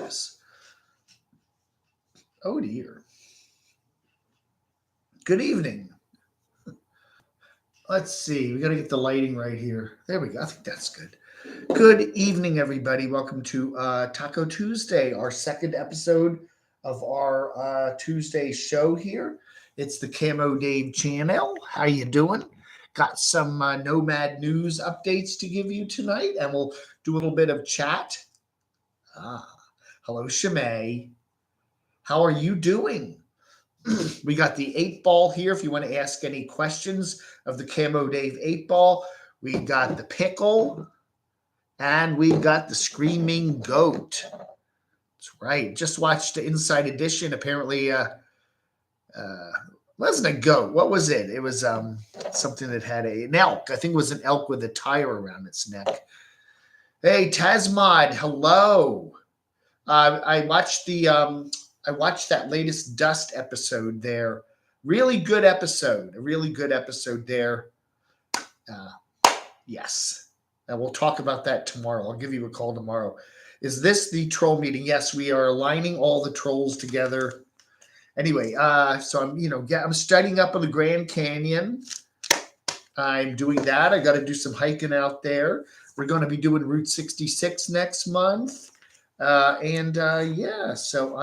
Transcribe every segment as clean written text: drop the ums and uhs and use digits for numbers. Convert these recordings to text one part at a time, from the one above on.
this? Oh, dear. Good evening. Let's see. We got to get the lighting right here. There we go. I think that's good. Good evening, everybody. Welcome to Taco Tuesday, our second episode of our Tuesday show here. It's the Camo Dave channel. How you doing? Got some Nomad news updates to give you tonight, and we'll do a little bit of chat. Hello, Shimei. How are you doing? We got the 8-ball here if you want to ask any questions of the Camo Dave 8-ball. We got the pickle, and we've got the screaming goat. That's right. Just watched the Inside Edition. Apparently, wasn't a goat. What was it? It was something that had an elk. I think it was an elk with a tire around its neck. Hey, Tasmod, hello. I watched that latest Dust episode there. Really good episode. A really good episode there. Yes. And we'll talk about that tomorrow. I'll give you a call tomorrow. Is this the troll meeting? Yes, we are aligning all the trolls together. Anyway, so I'm studying up on the Grand Canyon. I'm doing that. I got to do some hiking out there. We're going to be doing Route 66 next month. So I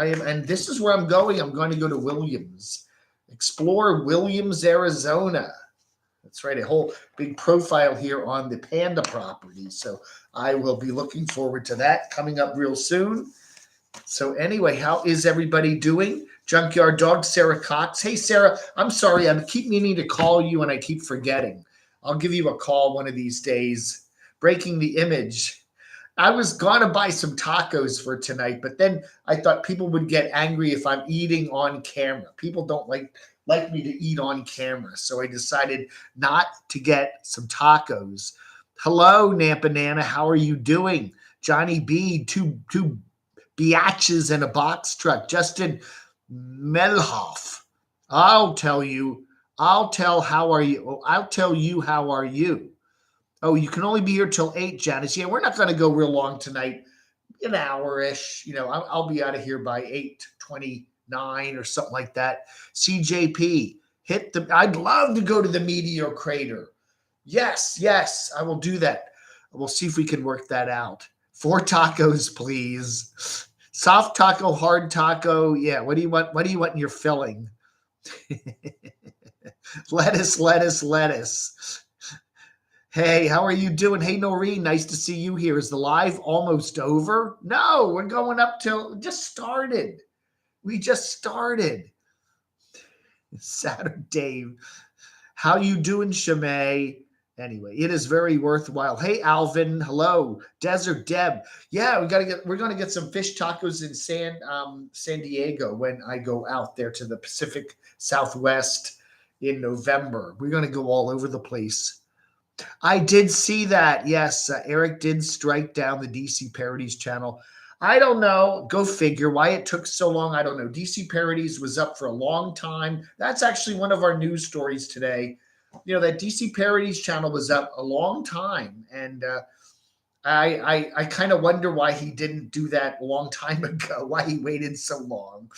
am, and this is where I'm going. I'm going to go to Williams, explore Williams, Arizona. That's right, a whole big profile here on the Panda property. So I will be looking forward to that coming up real soon. So anyway, how is everybody doing? Junkyard Dog, Sarah Cox. Hey, Sarah, I'm sorry. I keep meaning to call you and I keep forgetting. I'll give you a call one of these days. Breaking the image. I was going to buy some tacos for tonight, but then I thought people would get angry if I'm eating on camera. People don't like me to eat on camera, so I decided not to get some tacos. Hello, Nampa Nana. How are you doing? Johnny B, two biatches in a box truck. Justin Melhoff. I'll tell you how are you. Oh, you can only be here till 8, Janice. Yeah, we're not going to go real long tonight. An hour-ish. I'll be out of here by 8:29 or something like that. CJP, I'd love to go to the Meteor Crater. Yes, I will do that. We'll see if we can work that out. 4 tacos, please. Soft taco, hard taco. Yeah, what do you want? What do you want in your filling? Lettuce. Hey, how are you doing? Hey, Noreen, nice to see you here. Is the live almost over? No, we're going up till just started. We just started. Saturday. How you doing, Shimei? Anyway, it is very worthwhile. Hey, Alvin, hello. Desert Deb. Yeah, we're gonna get some fish tacos in San Diego when I go out there to the Pacific Southwest in November. We're gonna go all over the place. I did see that. Yes, Eric did strike down the DC Parodies channel. I don't know. Go figure why it took so long. I don't know. DC Parodies was up for a long time. That's actually one of our news stories today. That DC Parodies channel was up a long time. And I kind of wonder why he didn't do that a long time ago, why he waited so long.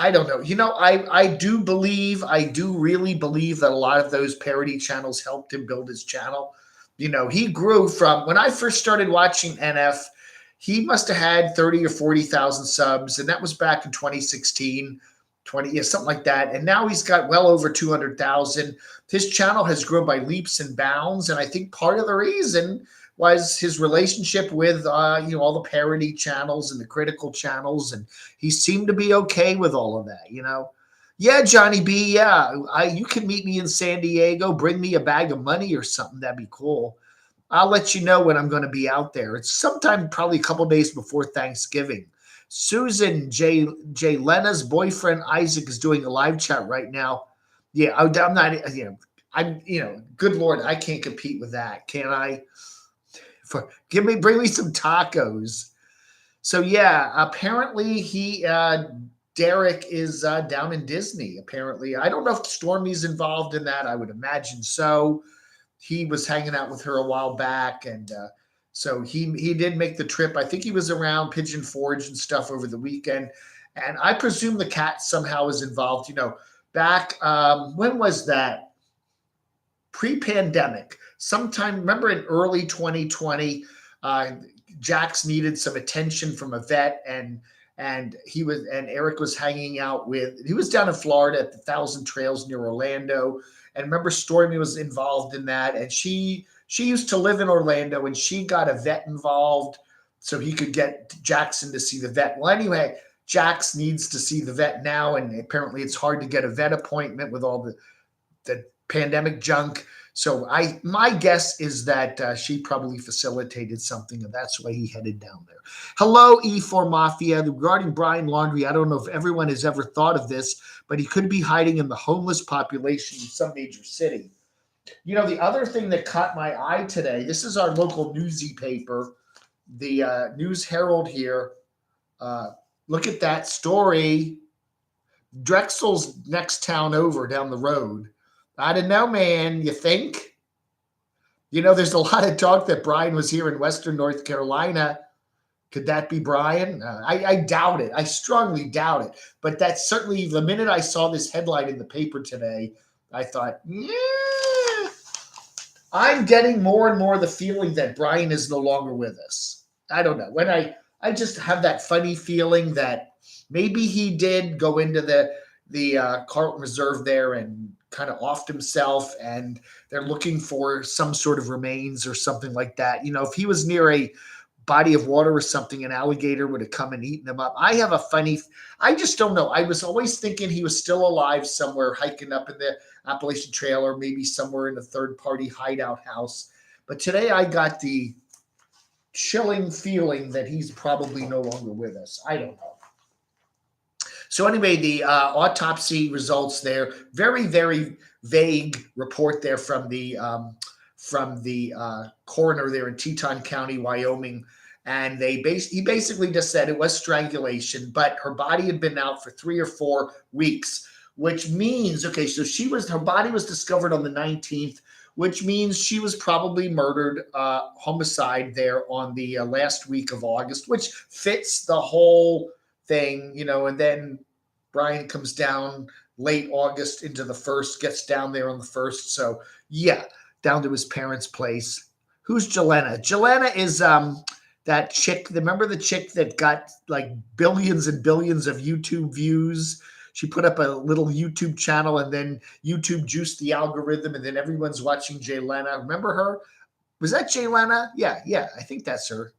I don't know. I do really believe that a lot of those parody channels helped him build his channel. He grew from when I first started watching NF, he must have had 30 or 40,000 subs. And that was back in 2016, something like that. And now he's got well over 200,000. His channel has grown by leaps and bounds. And I think part of the reason was his relationship with, all the parody channels and the critical channels. And he seemed to be okay with all of that, Yeah, Johnny B, yeah. You can meet me in San Diego. Bring me a bag of money or something. That'd be cool. I'll let you know when I'm going to be out there. It's sometime probably a couple days before Thanksgiving. Susan J. Lena's boyfriend, Isaac, is doing a live chat right now. Yeah, I'm not, good Lord, I can't compete with that. Can I? Bring me some tacos. So yeah, apparently Derek is down in Disney. Apparently, I don't know if Stormy's involved in that. I would imagine so. He was hanging out with her a while back, and So he did make the trip. I think he was around Pigeon Forge and stuff over the weekend, and I presume the cat somehow was involved. Back when was that? Pre-pandemic, sometime. Remember in early 2020, uh, Jax needed some attention from a vet, and Eric was hanging out with. He was down in Florida at the Thousand Trails near Orlando, and remember Stormy was involved in that, and she used to live in Orlando, and she got a vet involved so he could get Jackson to see the vet. Well, anyway, Jax needs to see the vet now, and apparently it's hard to get a vet appointment with all the pandemic junk. So my guess is that she probably facilitated something, and that's why he headed down there. Hello, E4 Mafia. Regarding Brian Laundrie, I don't know if everyone has ever thought of this, but he could be hiding in the homeless population in some major city. The other thing that caught my eye today, this is our local newsy paper, the News Herald here. Look at that story. Drexel's next town over down the road. I don't know, man. You think? There's a lot of talk that Brian was here in Western North Carolina. Could that be Brian? I doubt it. I strongly doubt it. But that's certainly, the minute I saw this headline in the paper today, I thought, yeah, I'm getting more and more the feeling that Brian is no longer with us. I don't know. When I just have that funny feeling that maybe he did go into the Carlton Reserve there and kind of offed himself, and they're looking for some sort of remains or something like that. If he was near a body of water or something, an alligator would have come and eaten him up. I just don't know. I was always thinking he was still alive somewhere, hiking up in the Appalachian Trail, or maybe somewhere in a third-party hideout house. But today I got the chilling feeling that he's probably no longer with us. I don't know. So anyway, the autopsy results there, very, very vague report there from the coroner there in Teton County, Wyoming. And he basically just said it was strangulation, but her body had been out for 3 or 4 weeks, which means, okay, so her body was discovered on the 19th, which means she was probably murdered, homicide there on the last week of August, which fits the whole thing, and then Brian comes down late August into the 1st, gets down there on the 1st. So yeah, down to his parents' place. Who's Jelena? Jelena is that chick. Remember the chick that got like billions and billions of YouTube views? She put up a little YouTube channel, and then YouTube juiced the algorithm, and then everyone's watching Jelena. Remember her? Was that Jelena? Yeah, I think that's her.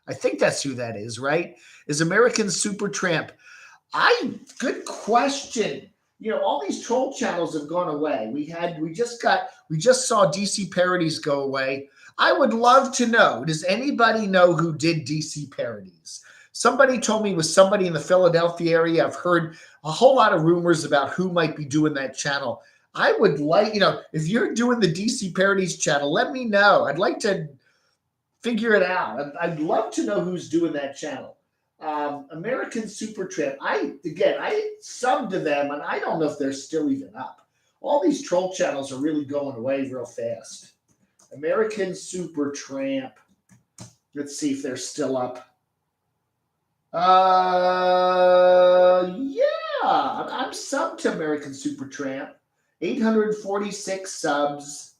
I think that's who that is, right? Is American Supertramp. Good question. All these troll channels have gone away. We just saw DC Parodies go away. I would love to know, does anybody know who did DC Parodies? Somebody told me it was somebody in the Philadelphia area. I've heard a whole lot of rumors about who might be doing that channel. I would like, if you're doing the DC Parodies channel, let me know. I'd like to figure it out. I'd love to know who's doing that channel. American Supertramp. I subbed to them, and I don't know if they're still even up. All these troll channels are really going away real fast. American Supertramp. Let's see if they're still up. Yeah, I'm subbed to American Supertramp. 846 subs.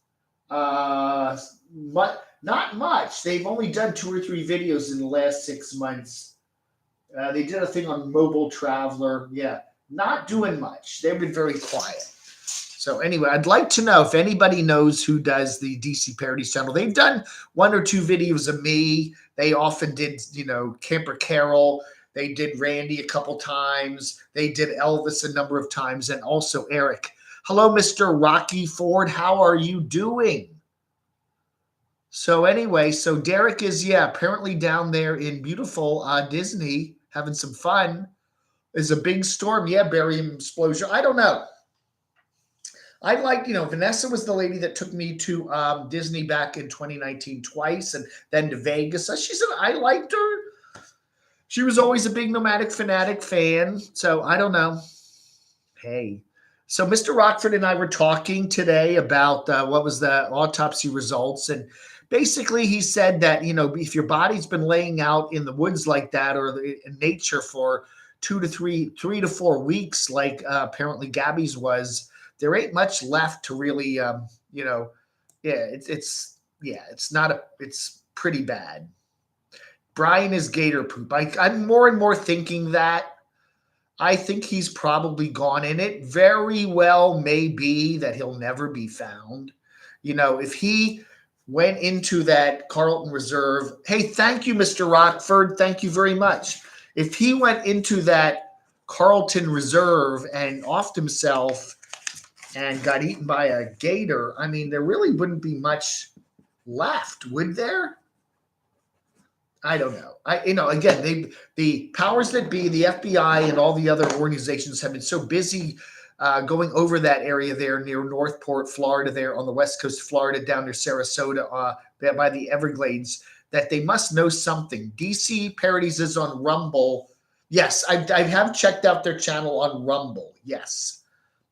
But not much. They've only done 2 or 3 videos in the last 6 months. They did a thing on Mobile Traveler. Yeah, not doing much. They've been very quiet. So anyway, I'd like to know if anybody knows who does the DC Parodies channel. They've done 1 or 2 videos of me. They often did, Camper Carol. They did Randy a couple times. They did Elvis a number of times, and also Eric. Hello, Mr. Rocky Ford. How are you doing? So anyway, Derek is, apparently down there in beautiful Disney having some fun. There's a big storm. Yeah, barium explosion. I don't know. I like, Vanessa was the lady that took me to Disney back in 2019 twice, and then to Vegas. So she said I liked her. She was always a big Nomadic Fanatic fan. So I don't know. Hey. So Mr. Rockford and I were talking today about what was the autopsy results, and Basically, he said that, if your body's been laying out in the woods like that or in nature for 3 to 4 weeks, like apparently Gabby's was, there ain't much left to really, yeah, it's not it's pretty bad. Brian is gator poop. I'm more and more thinking that. I think he's probably gone in it. Very well may be that he'll never be found. If he went into that Carlton Reserve, hey, thank you, Mr. Rockford. Thank you very much. If he went into that Carlton Reserve and offed himself and got eaten by a gator, I mean, there really wouldn't be much left, would there? I don't know. Again, the powers that be, the FBI and all the other organizations have been so busy going over that area there near Northport, Florida, there on the west coast of Florida, down near Sarasota, by the Everglades, that they must know something. DC Parodies is on Rumble. Yes, I have checked out their channel on Rumble. Yes,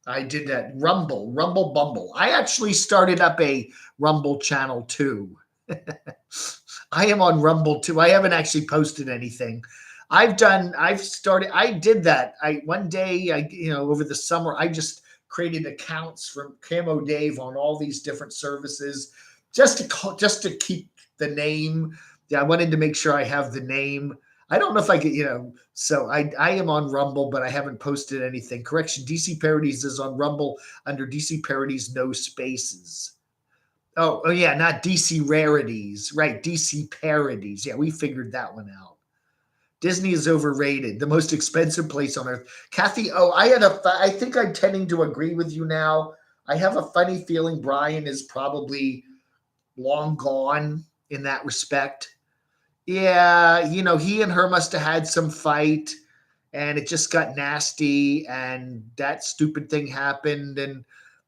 I did that. Rumble, Bumble. I actually started up a Rumble channel too. I am on Rumble too. I haven't actually posted anything. I did that. One day, over the summer, I just created accounts from Camo Dave on all these different services just to keep the name. Yeah, I wanted to make sure I have the name. I don't know if I could, so I am on Rumble, but I haven't posted anything. Correction, DC Parodies is on Rumble under DC Parodies, no spaces. Oh yeah, not DC Rarities, right? DC Parodies. Yeah, we figured that one out. Disney is overrated, the most expensive place on earth. Kathy, I think I'm tending to agree with you now. I have a funny feeling Brian is probably long gone in that respect. Yeah, he and her must have had some fight and it just got nasty and that stupid thing happened. And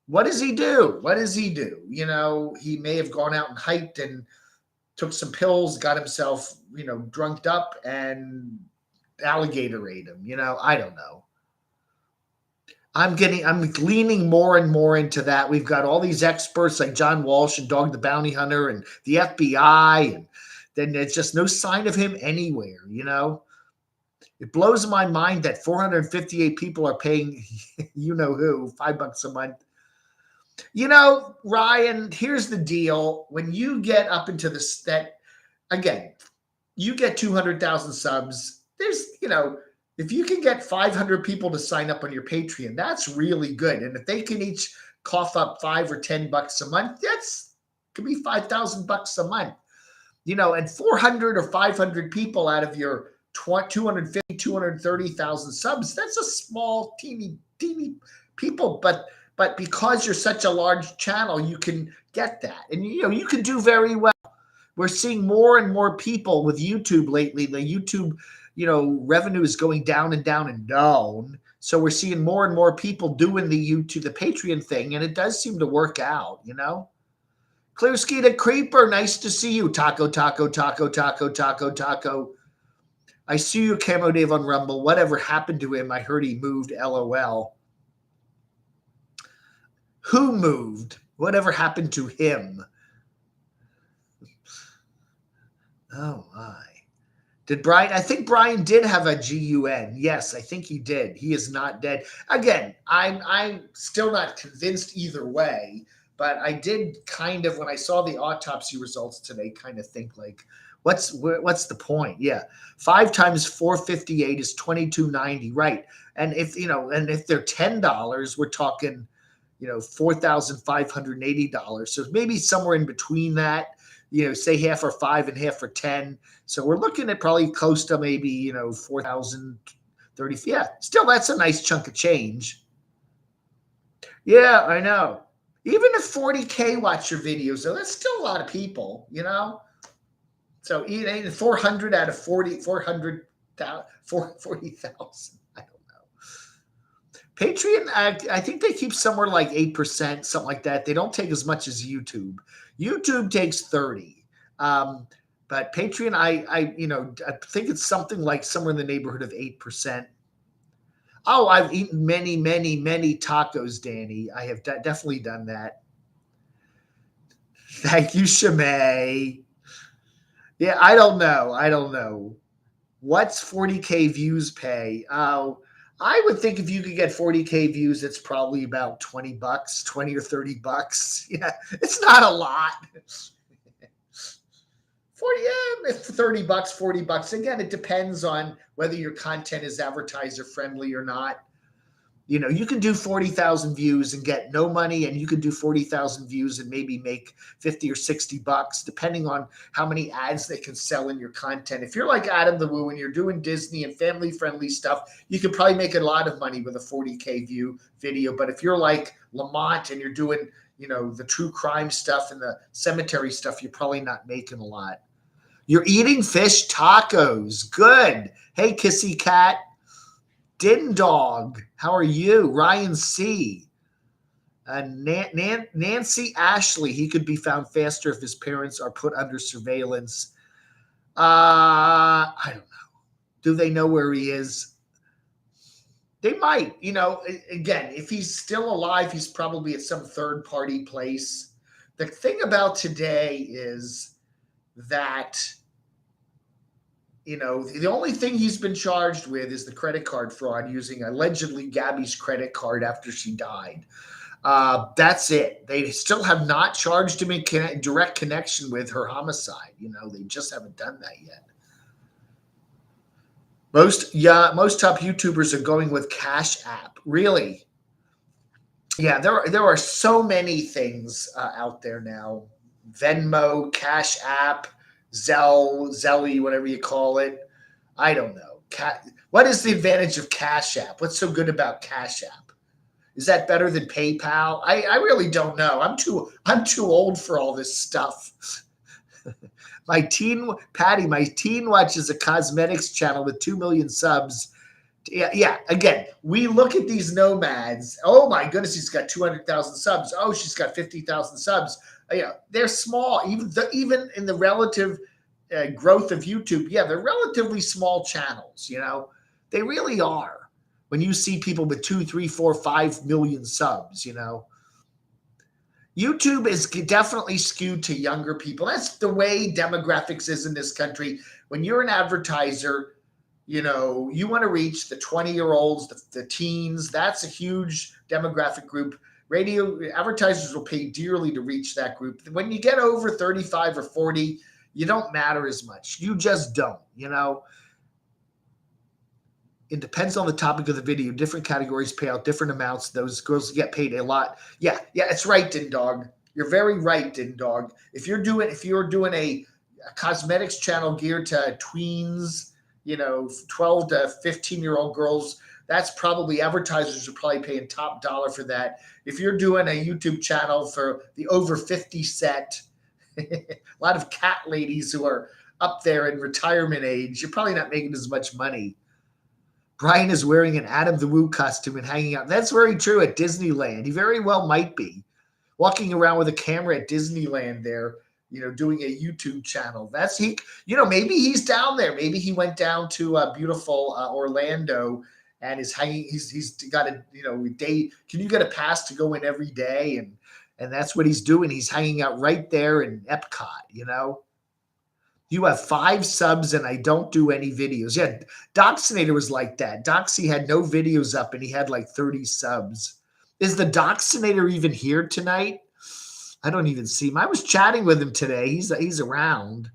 what does he do? He may have gone out and hiked and took some pills, got himself, drunked up and alligator ate him. I don't know. I'm leaning more and more into that. We've got all these experts like John Walsh and Dog the Bounty Hunter and the FBI, and then there's just no sign of him anywhere. It blows my mind that 458 people are paying, who, $5 a month. Ryan, here's the deal. When you get up into again, you get 200,000 subs. There's, if you can get 500 people to sign up on your Patreon, that's really good. And if they can each cough up $5 or $10 a month, could be $5,000 a month. And 400 or 500 people out of your 250, 230,000 subs, that's a small, teeny people. But because you're such a large channel, you can get that. And, you can do very well. We're seeing more and more people with YouTube lately. The YouTube, revenue is going down and down and down. So we're seeing more and more people doing the Patreon thing. And it does seem to work out, Clear Ski the Creeper, nice to see you. Taco. I see you, Camo Dave on Rumble. Whatever happened to him? I heard he moved, LOL. Who moved? Whatever happened to him? Oh my. Did Brian? I think Brian did have a GUN. Yes, I think he did. He is not dead. Again, I'm still not convinced either way, but I did kind of, when I saw the autopsy results today, kind of think like, what's the point? Yeah. 5 times 458 is 2290, right? And if they're $10, we're talking, $4,580. So maybe somewhere in between that, say half are 5 and half are 10. So we're looking at probably close to maybe, 4,030. Yeah, still that's a nice chunk of change. Yeah, I know. Even if 40K watch your videos, though, that's still a lot of people, So 400 out of 40,000. I don't know. Patreon, I think they keep somewhere like 8%, something like that. They don't take as much as YouTube. YouTube takes 30. But Patreon, I think it's something like somewhere in the neighborhood of 8%. Oh, I've eaten many, many, many tacos, Danny. I have definitely done that. Thank you, Shimei. Yeah, I don't know. I don't know. What's 40K views pay? Oh, I would think if you could get 40K views, it's probably about 20 bucks, 20 or 30 bucks. Yeah, it's not a lot. 40, yeah, 30 bucks, 40 bucks. Again, it depends on whether your content is advertiser friendly or not. You can do 40,000 views and get no money, and you can do 40,000 views and maybe make 50 or 60 bucks, depending on how many ads they can sell in your content. If you're like Adam the Woo and you're doing Disney and family friendly stuff, you could probably make a lot of money with a 40K view video. But if you're like Lamont and you're doing, the true crime stuff and the cemetery stuff, you're probably not making a lot. You're eating fish tacos. Good. Hey, Kissy Cat. Din Dog, how are you? Ryan C. Nancy Ashley, he could be found faster if his parents are put under surveillance. I don't know. Do they know where he is? They might. Again, if he's still alive, he's probably at some third party place. The thing about today is that the only thing he's been charged with is the credit card fraud using allegedly Gabby's credit card after she died. That's it. They still have not charged him in direct connection with her homicide. They just haven't done that yet. Most top YouTubers are going with Cash App. Really? Yeah, there are so many things out there now. Venmo, Cash App, Zelly, whatever you call it. I don't know. What is the advantage of Cash App? What's so good about Cash App? Is that better than PayPal? I really don't know. I'm too old for all this stuff. my teen watches a cosmetics channel with 2 million subs. Yeah. Again, we look at these nomads. Oh my goodness, he's got 200,000 subs. Oh, she's got 50,000 subs. They're small, even in the relative growth of YouTube. Yeah, they're relatively small channels. They really are. When you see people with 2, 3, 4, 5 million subs, YouTube is definitely skewed to younger people. That's the way demographics is in this country. When you're an advertiser, you want to reach the 20-year-olds, the teens. That's a huge demographic group. Radio advertisers will pay dearly to reach that group. When you get over 35 or 40, you don't matter as much. You just don't, It depends on the topic of the video. Different categories pay out different amounts. Those girls get paid a lot. Yeah, it's right, Din Dog. You're very right, Din Dog. If you're doing a cosmetics channel geared to tweens, 12 to 15-year-old girls, that's probably advertisers are probably paying top dollar for that. If you're doing a YouTube channel for the over 50 set, a lot of cat ladies who are up there in retirement age, you're probably not making as much money. Brian is wearing an Adam the Woo costume and hanging out. That's very true at Disneyland. He very well might be walking around with a camera at Disneyland there, doing a YouTube channel. Maybe he's down there. Maybe he went down to beautiful Orlando and is hanging. He's got a day. Can you get a pass to go in every day? And that's what he's doing. He's hanging out right there in Epcot. You have 5 subs and I don't do any videos. Yeah, Doxinator was like that. Doxy had no videos up and he had like 30 subs. Is the Doxinator even here tonight? I don't even see him. I was chatting with him today. He's around.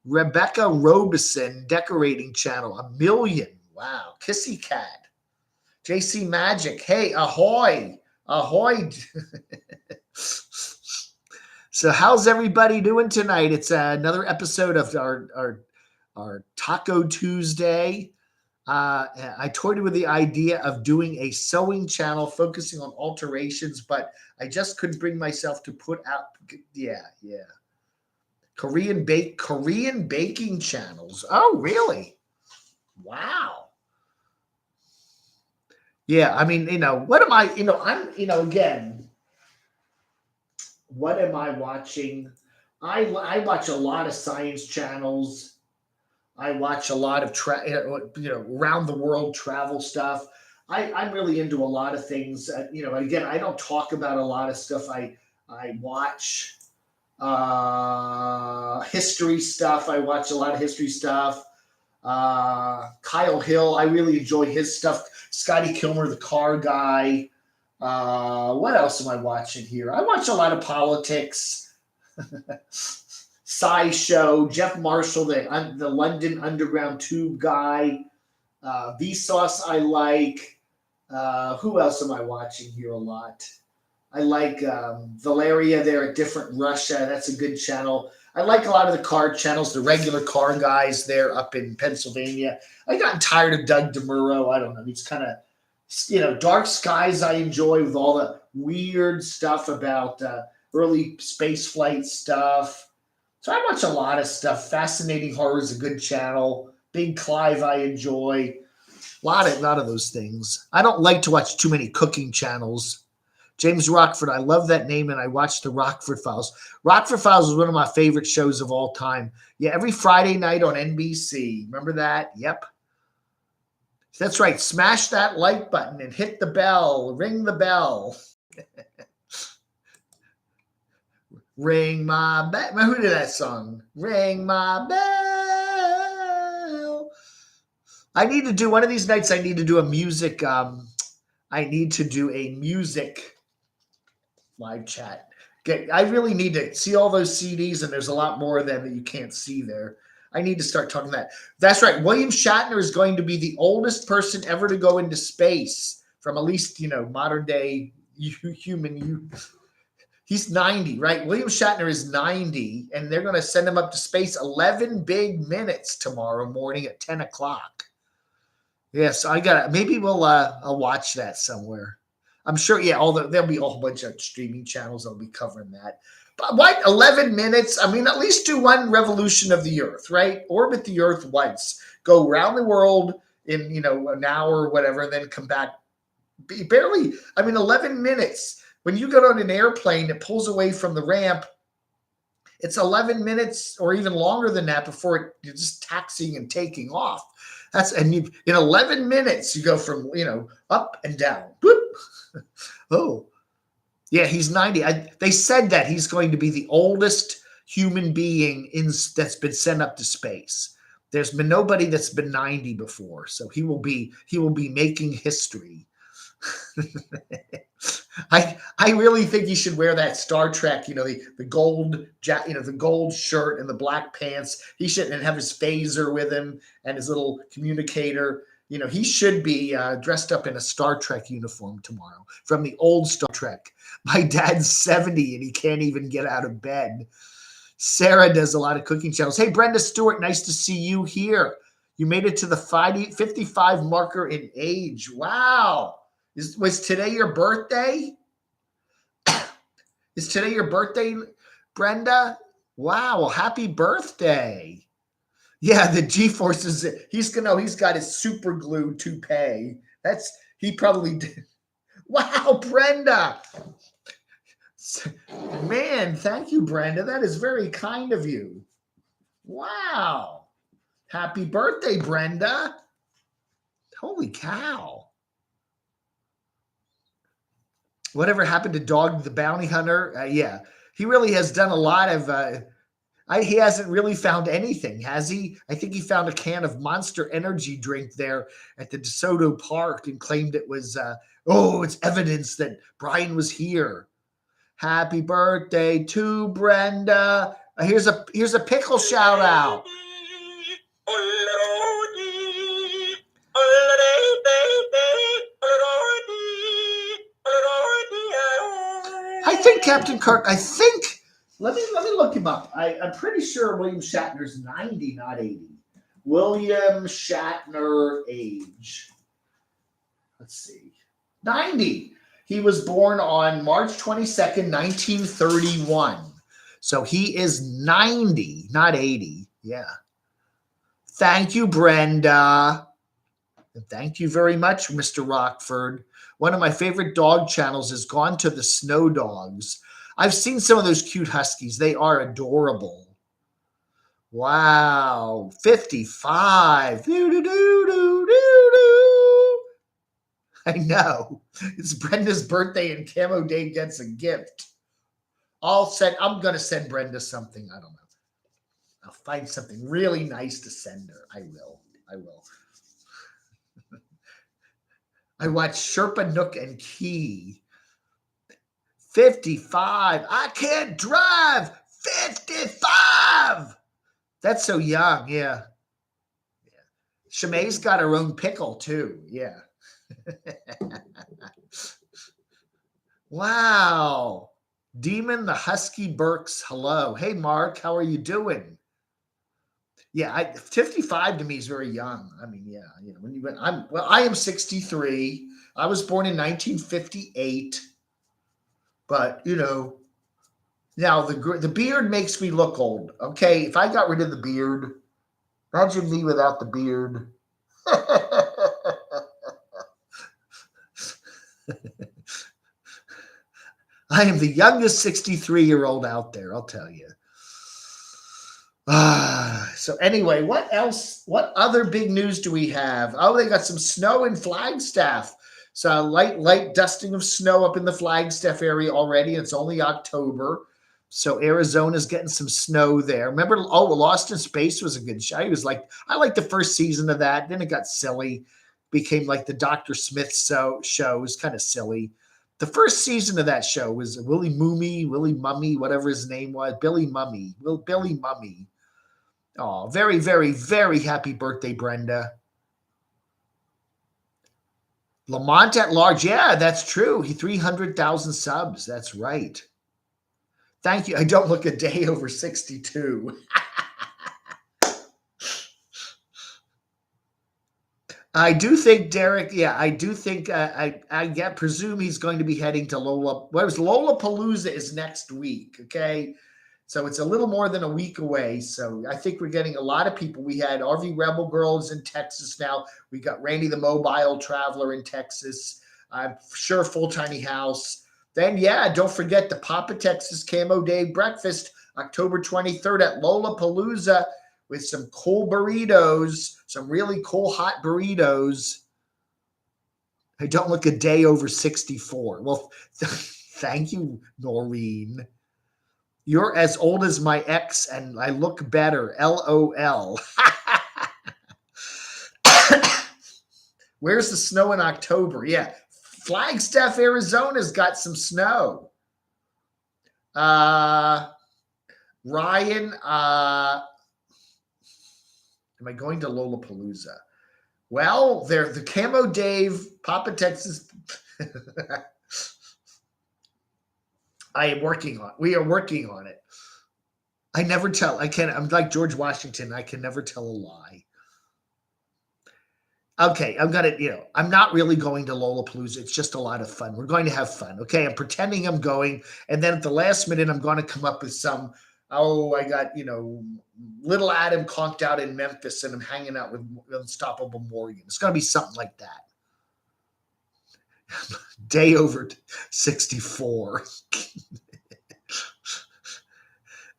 Rebecca Robeson, decorating channel, 1 million. Wow. Kissy Cat. JC Magic. Hey, ahoy. Ahoy. So how's everybody doing tonight? It's another episode of our Taco Tuesday. I toyed with the idea of doing a sewing channel focusing on alterations, but I just couldn't bring myself to put out. Yeah. Korean baking channels. Oh, really? Wow. Yeah. I mean, what am I, again, what am I watching? I watch a lot of science channels. I watch a lot of around the world travel stuff. I'm really into a lot of things. Again, I don't talk about a lot of stuff I watch. History stuff. I watch a lot of history stuff. Kyle Hill, I really enjoy his stuff. Scotty Kilmer, the car guy. What else am I watching here? I watch a lot of politics. SciShow, Jeff Marshall, the London Underground Tube guy. Vsauce I like. Who else am I watching here a lot? I like Valeria there at Different Russia. That's a good channel. I like a lot of the car channels, the regular car guys there up in Pennsylvania. I gotten tired of Doug DeMuro. I don't know. He's kind of, Dark Skies I enjoy with all the weird stuff about early space flight stuff. So I watch a lot of stuff. Fascinating Horror is a good channel. Big Clive I enjoy. A lot of those things. I don't like to watch too many cooking channels. James Rockford, I love that name, and I watch the Rockford Files. Rockford Files is one of my favorite shows of all time. Yeah, every Friday night on NBC. Remember that? Yep. That's right. Smash that like button and hit the bell. Ring the bell. Ring my bell. Who did that song? Ring my bell. I need to do one of these nights. I need to do a music. I need to do a music live chat. I really need to see all those CDs, and there's a lot more of them that you can't see there. I need to start talking that. That's right. William Shatner is going to be the oldest person ever to go into space from at least, modern day human. He's 90, right? William Shatner is 90, and they're going to send him up to space 11 big minutes tomorrow morning at 10 o'clock. Yes, maybe I'll watch that somewhere. I'm sure, there'll be a whole bunch of streaming channels that'll be covering that. But what, 11 minutes? I mean, at least do one revolution of the Earth, right? Orbit the Earth once. Go around the world in, an hour or whatever, and then come back. Barely, 11 minutes. When you get on an airplane that pulls away from the ramp, it's 11 minutes or even longer than that before you're just taxiing and taking off. In 11 minutes, you go from, up and down. Boop. Oh, yeah, he's 90. They said that he's going to be the oldest human being that's been sent up to space. There's been nobody that's been 90 before, so he will be making history. I really think he should wear that Star Trek, the gold the gold shirt and the black pants. He shouldn't have his phaser with him and his little communicator. He should be dressed up in a Star Trek uniform tomorrow from the old Star Trek. My dad's 70 and he can't even get out of bed. Sarah does a lot of cooking channels. Hey, Brenda Stewart, nice to see you here. You made it to the 55 marker in age. Wow. Was today your birthday? Is today your birthday, Brenda? Wow, well, happy birthday. Yeah, the G-forces, he's got his super glue toupee. He probably did. Wow, Brenda. Man, thank you, Brenda. That is very kind of you. Wow. Happy birthday, Brenda. Holy cow. Whatever happened to Dog the Bounty Hunter? Yeah, he really has done a lot of... he hasn't really found anything, has he? I think he found a can of Monster Energy drink there at the DeSoto Park and claimed it was, it's evidence that Brian was here. Happy birthday to Brenda. Here's a pickle shout out. I think Captain Kirk, let me look him up. I'm pretty sure William Shatner's 90, not 80. William Shatner age. Let's see. 90. He was born on March 22nd, 1931. So he is 90, not 80. Yeah. Thank you, Brenda. And thank you very much, Mr. Rockford. One of my favorite dog channels is Gone to the Snow Dogs. I've seen some of those cute huskies. They are adorable. Wow. 55. I know. It's Brenda's birthday and Camo Dave gets a gift. I'm going to send Brenda something. I don't know. I'll find something really nice to send her. I will. I will. I watched Sherpa Nook and Key. 55. I can't drive. 55. That's so young. Yeah. Shamay's got her own pickle too. Yeah. Wow. Demon the Husky Burks. Hello. Hey, Mark. How are you doing? Yeah, 55 to me is very young. I mean, yeah, when you went, I am 63. I was born in 1958. But now the beard makes me look old. Okay, if I got rid of the beard, imagine me without the beard. I am the youngest 63-year-old out there, I'll tell you. So anyway, what else? What other big news do we have? Oh, they got some snow in Flagstaff. So light dusting of snow up in the Flagstaff area already. It's only October. So Arizona's getting some snow there. Remember, Lost in Space was a good show. I liked the first season of that. Then it got silly. Became like the Dr. Smith show. It was kind of silly. The first season of that show was Willie Mummy, whatever his name was. Billy Mummy. Oh, very, very, very happy birthday, Brenda. Lamont at large. Yeah, that's true. He 300,000 subs. That's right. Thank you. I don't look a day over 62. I do think Derek. Yeah, I do think. I presume he's going to be heading to Lollapalooza is next week. Okay, so it's a little more than a week away. So I think we're getting a lot of people. We had RV Rebel Girls in Texas now. We got Randy the Mobile Traveler in Texas. I'm sure Full Tiny House. Then, yeah, don't forget the Papa Texas Camo Day Breakfast, October 23rd at Lollapalooza with some cool burritos, some really cool hot burritos. I don't look a day over 64. Well, thank you, Noreen. You're as old as my ex, and I look better. LOL. Where's the snow in October? Yeah. Flagstaff, Arizona's got some snow. Ryan, am I going to Lollapalooza? Well, they're the Camo Dave, Papa Texas. We are working on it. I never tell. I'm like George Washington. I can never tell a lie. Okay, I'm not really going to Lollapalooza. It's just a lot of fun. We're going to have fun. Okay, I'm pretending I'm going. And then at the last minute, I'm going to come up with I got, little Adam conked out in Memphis and I'm hanging out with Unstoppable Morgan. It's going to be something like that. Day over 64.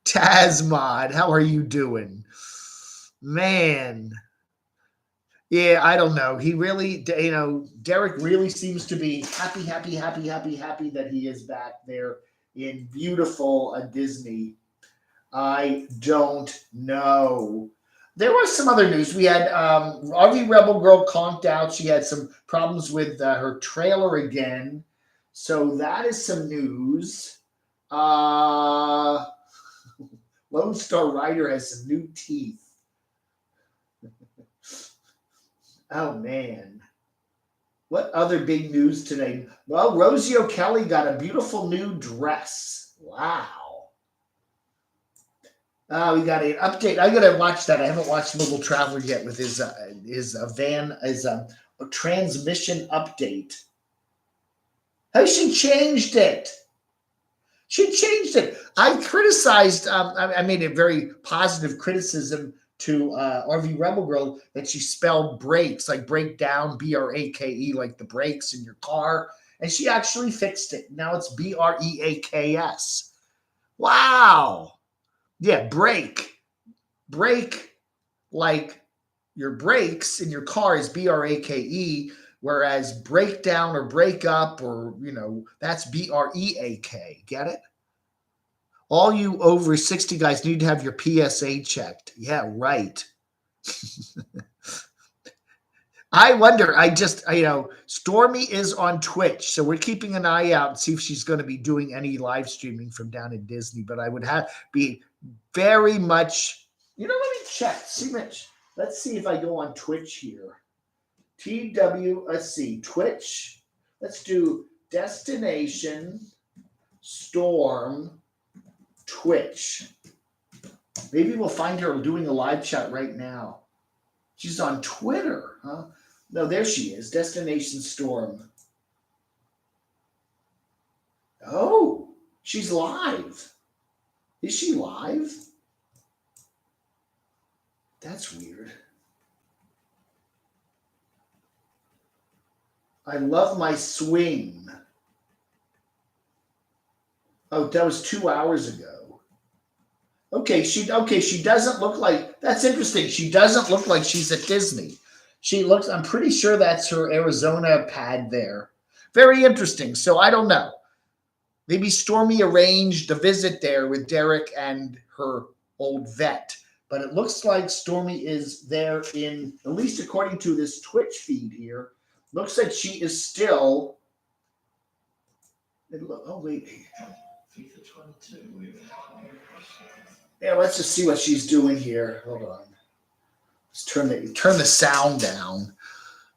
Tazmod, how are you doing? Man. Yeah, I don't know. He really, Derek really seems to be happy that he is back there in beautiful Disney. I don't know. There was some other news. We had RV Rebel Girl conked out. She had some problems with her trailer again. So that is some news. Lone Star Rider has some new teeth. Oh, man. What other big news today? Well, Rosie O'Kelly got a beautiful new dress. Wow. We got an update. I got to watch that. I haven't watched Mobile Traveler yet with his transmission update. Oh, she changed it. I criticized, I made a very positive criticism to RV Rebel Girl that she spelled brakes, like breakdown, BRAKE, like the brakes in your car. And she actually fixed it. Now it's BREAKS. Wow. Yeah, brake, like your brakes in your car is BRAKE, whereas breakdown or break up or, that's BREAK. Get it? All you over 60 guys need to have your PSA checked. Yeah, right. I wonder. Stormy is on Twitch, so we're keeping an eye out and see if she's going to be doing any live streaming from down in Disney. But I would be very much. Let me check. See, Mitch. Let's see if I go on Twitch here. TWSC Twitch. Let's do Destination Storm Twitch. Maybe we'll find her doing a live chat right now. She's on Twitter, huh? No, there she is. Destination Storm. Oh, she's live. Is she live? That's weird. I love my swing. Oh, that was 2 hours ago. Okay, she doesn't look like, that's interesting. She doesn't look like she's at Disney. I'm pretty sure that's her Arizona pad there. Very interesting. So I don't know. Maybe Stormy arranged a visit there with Derek and her old vet. But it looks like Stormy is there in, at least according to this Twitch feed here, looks like she is still. Oh, wait. Yeah, let's just see what she's doing here. Hold on. Let's turn the sound down.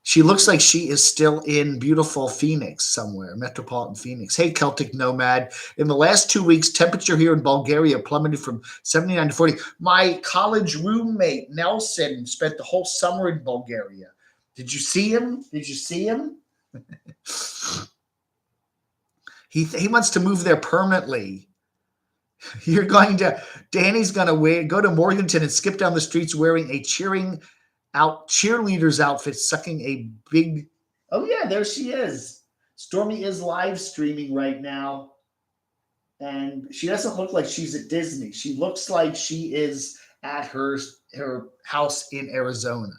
She looks like she is still in beautiful Phoenix somewhere, metropolitan Phoenix. Hey, Celtic Nomad. In the last 2 weeks, temperature here in Bulgaria plummeted from 79 to 40. My college roommate, Nelson, spent the whole summer in Bulgaria. Did you see him? He wants to move there permanently. Danny's going to go to Morganton and skip down the streets wearing a cheerleader's outfit, sucking a big. Oh yeah, there she is. Stormy is live streaming right now, and she doesn't look like she's at Disney. She looks like she is at her house in Arizona.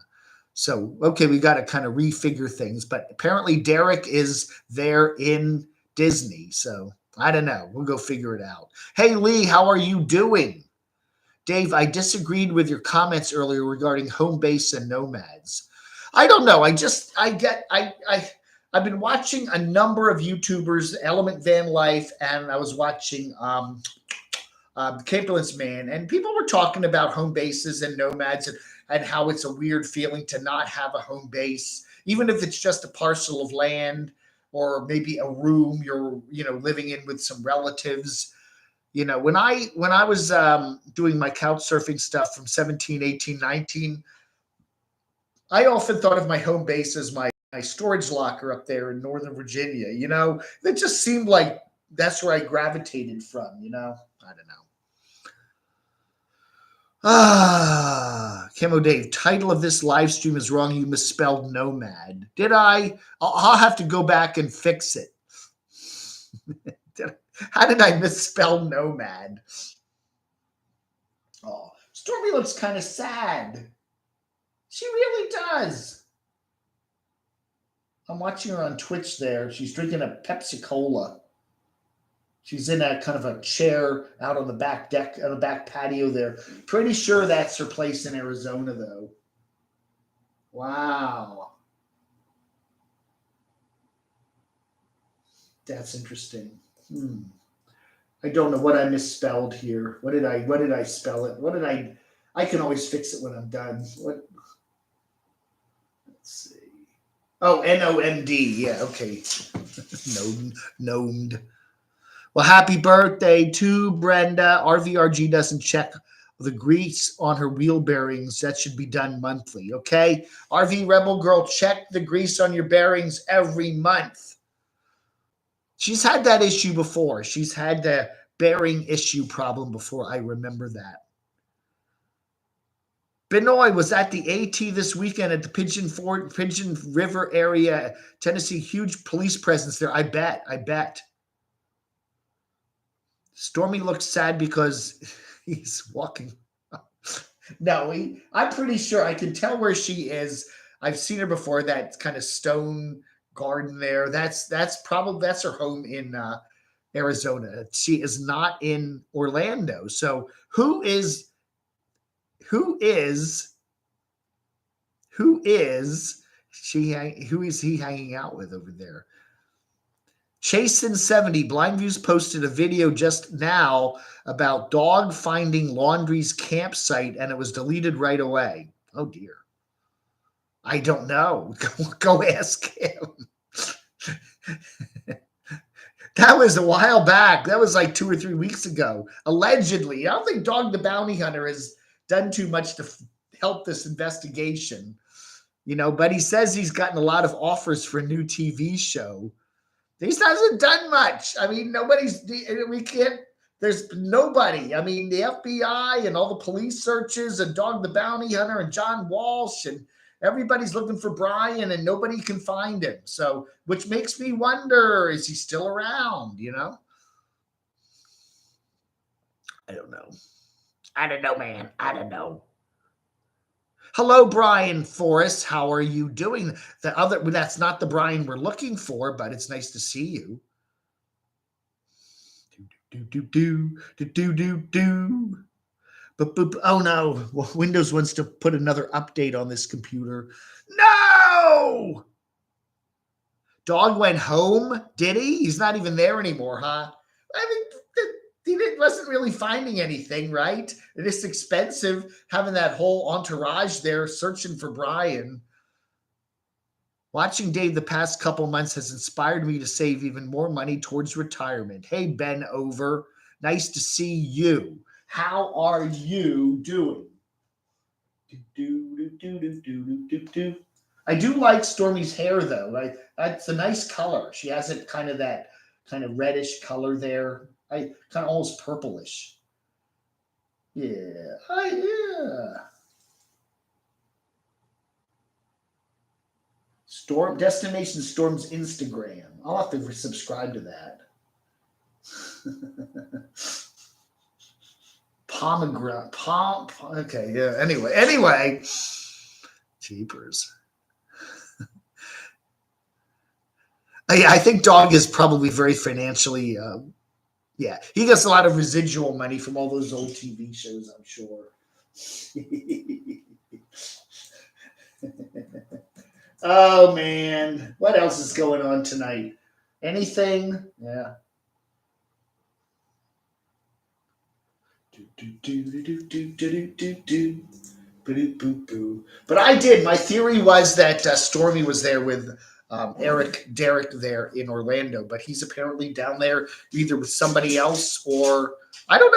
So okay, we got to kind of refigure things, but apparently Derek is there in Disney. So I don't know. We'll go figure it out. Hey Lee, how are you doing? Dave, I disagreed with your comments earlier regarding home base and nomads. I don't know. I've been watching a number of YouTubers, Element Van Life, and I was watching Camperless Man, and people were talking about home bases and nomads and how it's a weird feeling to not have a home base, even if it's just a parcel of land or maybe a room you're living in with some relatives. When I was doing my couch surfing stuff from 17, 18, 19, I often thought of my home base as my storage locker up there in Northern Virginia. It just seemed like that's where I gravitated from. I don't know. Camo Dave, title of this live stream is wrong. You misspelled Nomad. Did I? I'll have to go back and fix it. How did I misspell Nomad? Oh, Stormy looks kind of sad. She really does. I'm watching her on Twitch there. She's drinking a Pepsi Cola. She's in a kind of a chair out on the back deck, on the back patio there. Pretty sure that's her place in Arizona, though. Wow. That's interesting. I don't know what I misspelled here. What did I spell it? I can always fix it when I'm done. Let's see. Oh, NOMD. Yeah, okay. Gnomed. Well, happy birthday to Brenda. RVRG doesn't check the grease on her wheel bearings. That should be done monthly, okay? RV Rebel Girl, check the grease on your bearings every month. She's had that issue before. She's had the bearing issue problem before. I remember that. Benoit was at the AT this weekend at the Pigeon River area, Tennessee. Huge police presence there. I bet. Stormy looks sad because he's walking. No, I'm pretty sure I can tell where she is. I've seen her before. That kind of stone garden there. That's her home in Arizona. She is not in Orlando. So who is who is who is who is he hanging out with over there? Chasen70 Blind Views posted a video just now about dog finding laundry's campsite and it was deleted right away. Oh dear. I don't know. Go ask him. That was a while back. That was like 2 or 3 weeks ago. Allegedly. I don't think Dog the Bounty Hunter has done too much to help this investigation, but he says he's gotten a lot of offers for a new TV show. He hasn't done much. I mean, there's nobody. I mean, the FBI and all the police searches and Dog the Bounty Hunter and John Walsh and everybody's looking for Brian and nobody can find him. So, which makes me wonder, is he still around, I don't know. I don't know, man. I don't know. Hello, Brian Forrest. How are you doing? That's not the Brian we're looking for, but it's nice to see you. Oh no, Windows wants to put another update on this computer. No! Dog went home, did he? He's not even there anymore, huh? I mean, he wasn't really finding anything, right? It is expensive having that whole entourage there searching for Brian. Watching Dave the past couple months has inspired me to save even more money towards retirement. Hey, Ben Over. Nice to see you. How are you doing? I do like Stormy's hair, though. It's a nice color. She has it kind of that kind of reddish color there. Kind of almost purplish. Yeah. Destination Storm's Instagram. I'll have to subscribe to that. Pomegranate. Okay, yeah. Anyway. Jeepers. I think Dog is probably very financially yeah, he gets a lot of residual money from all those old TV shows, I'm sure. Oh, man. What else is going on tonight? Anything? Yeah. But I did. My theory was that Stormy was there with Derek there in Orlando, but he's apparently down there either with somebody else or I don't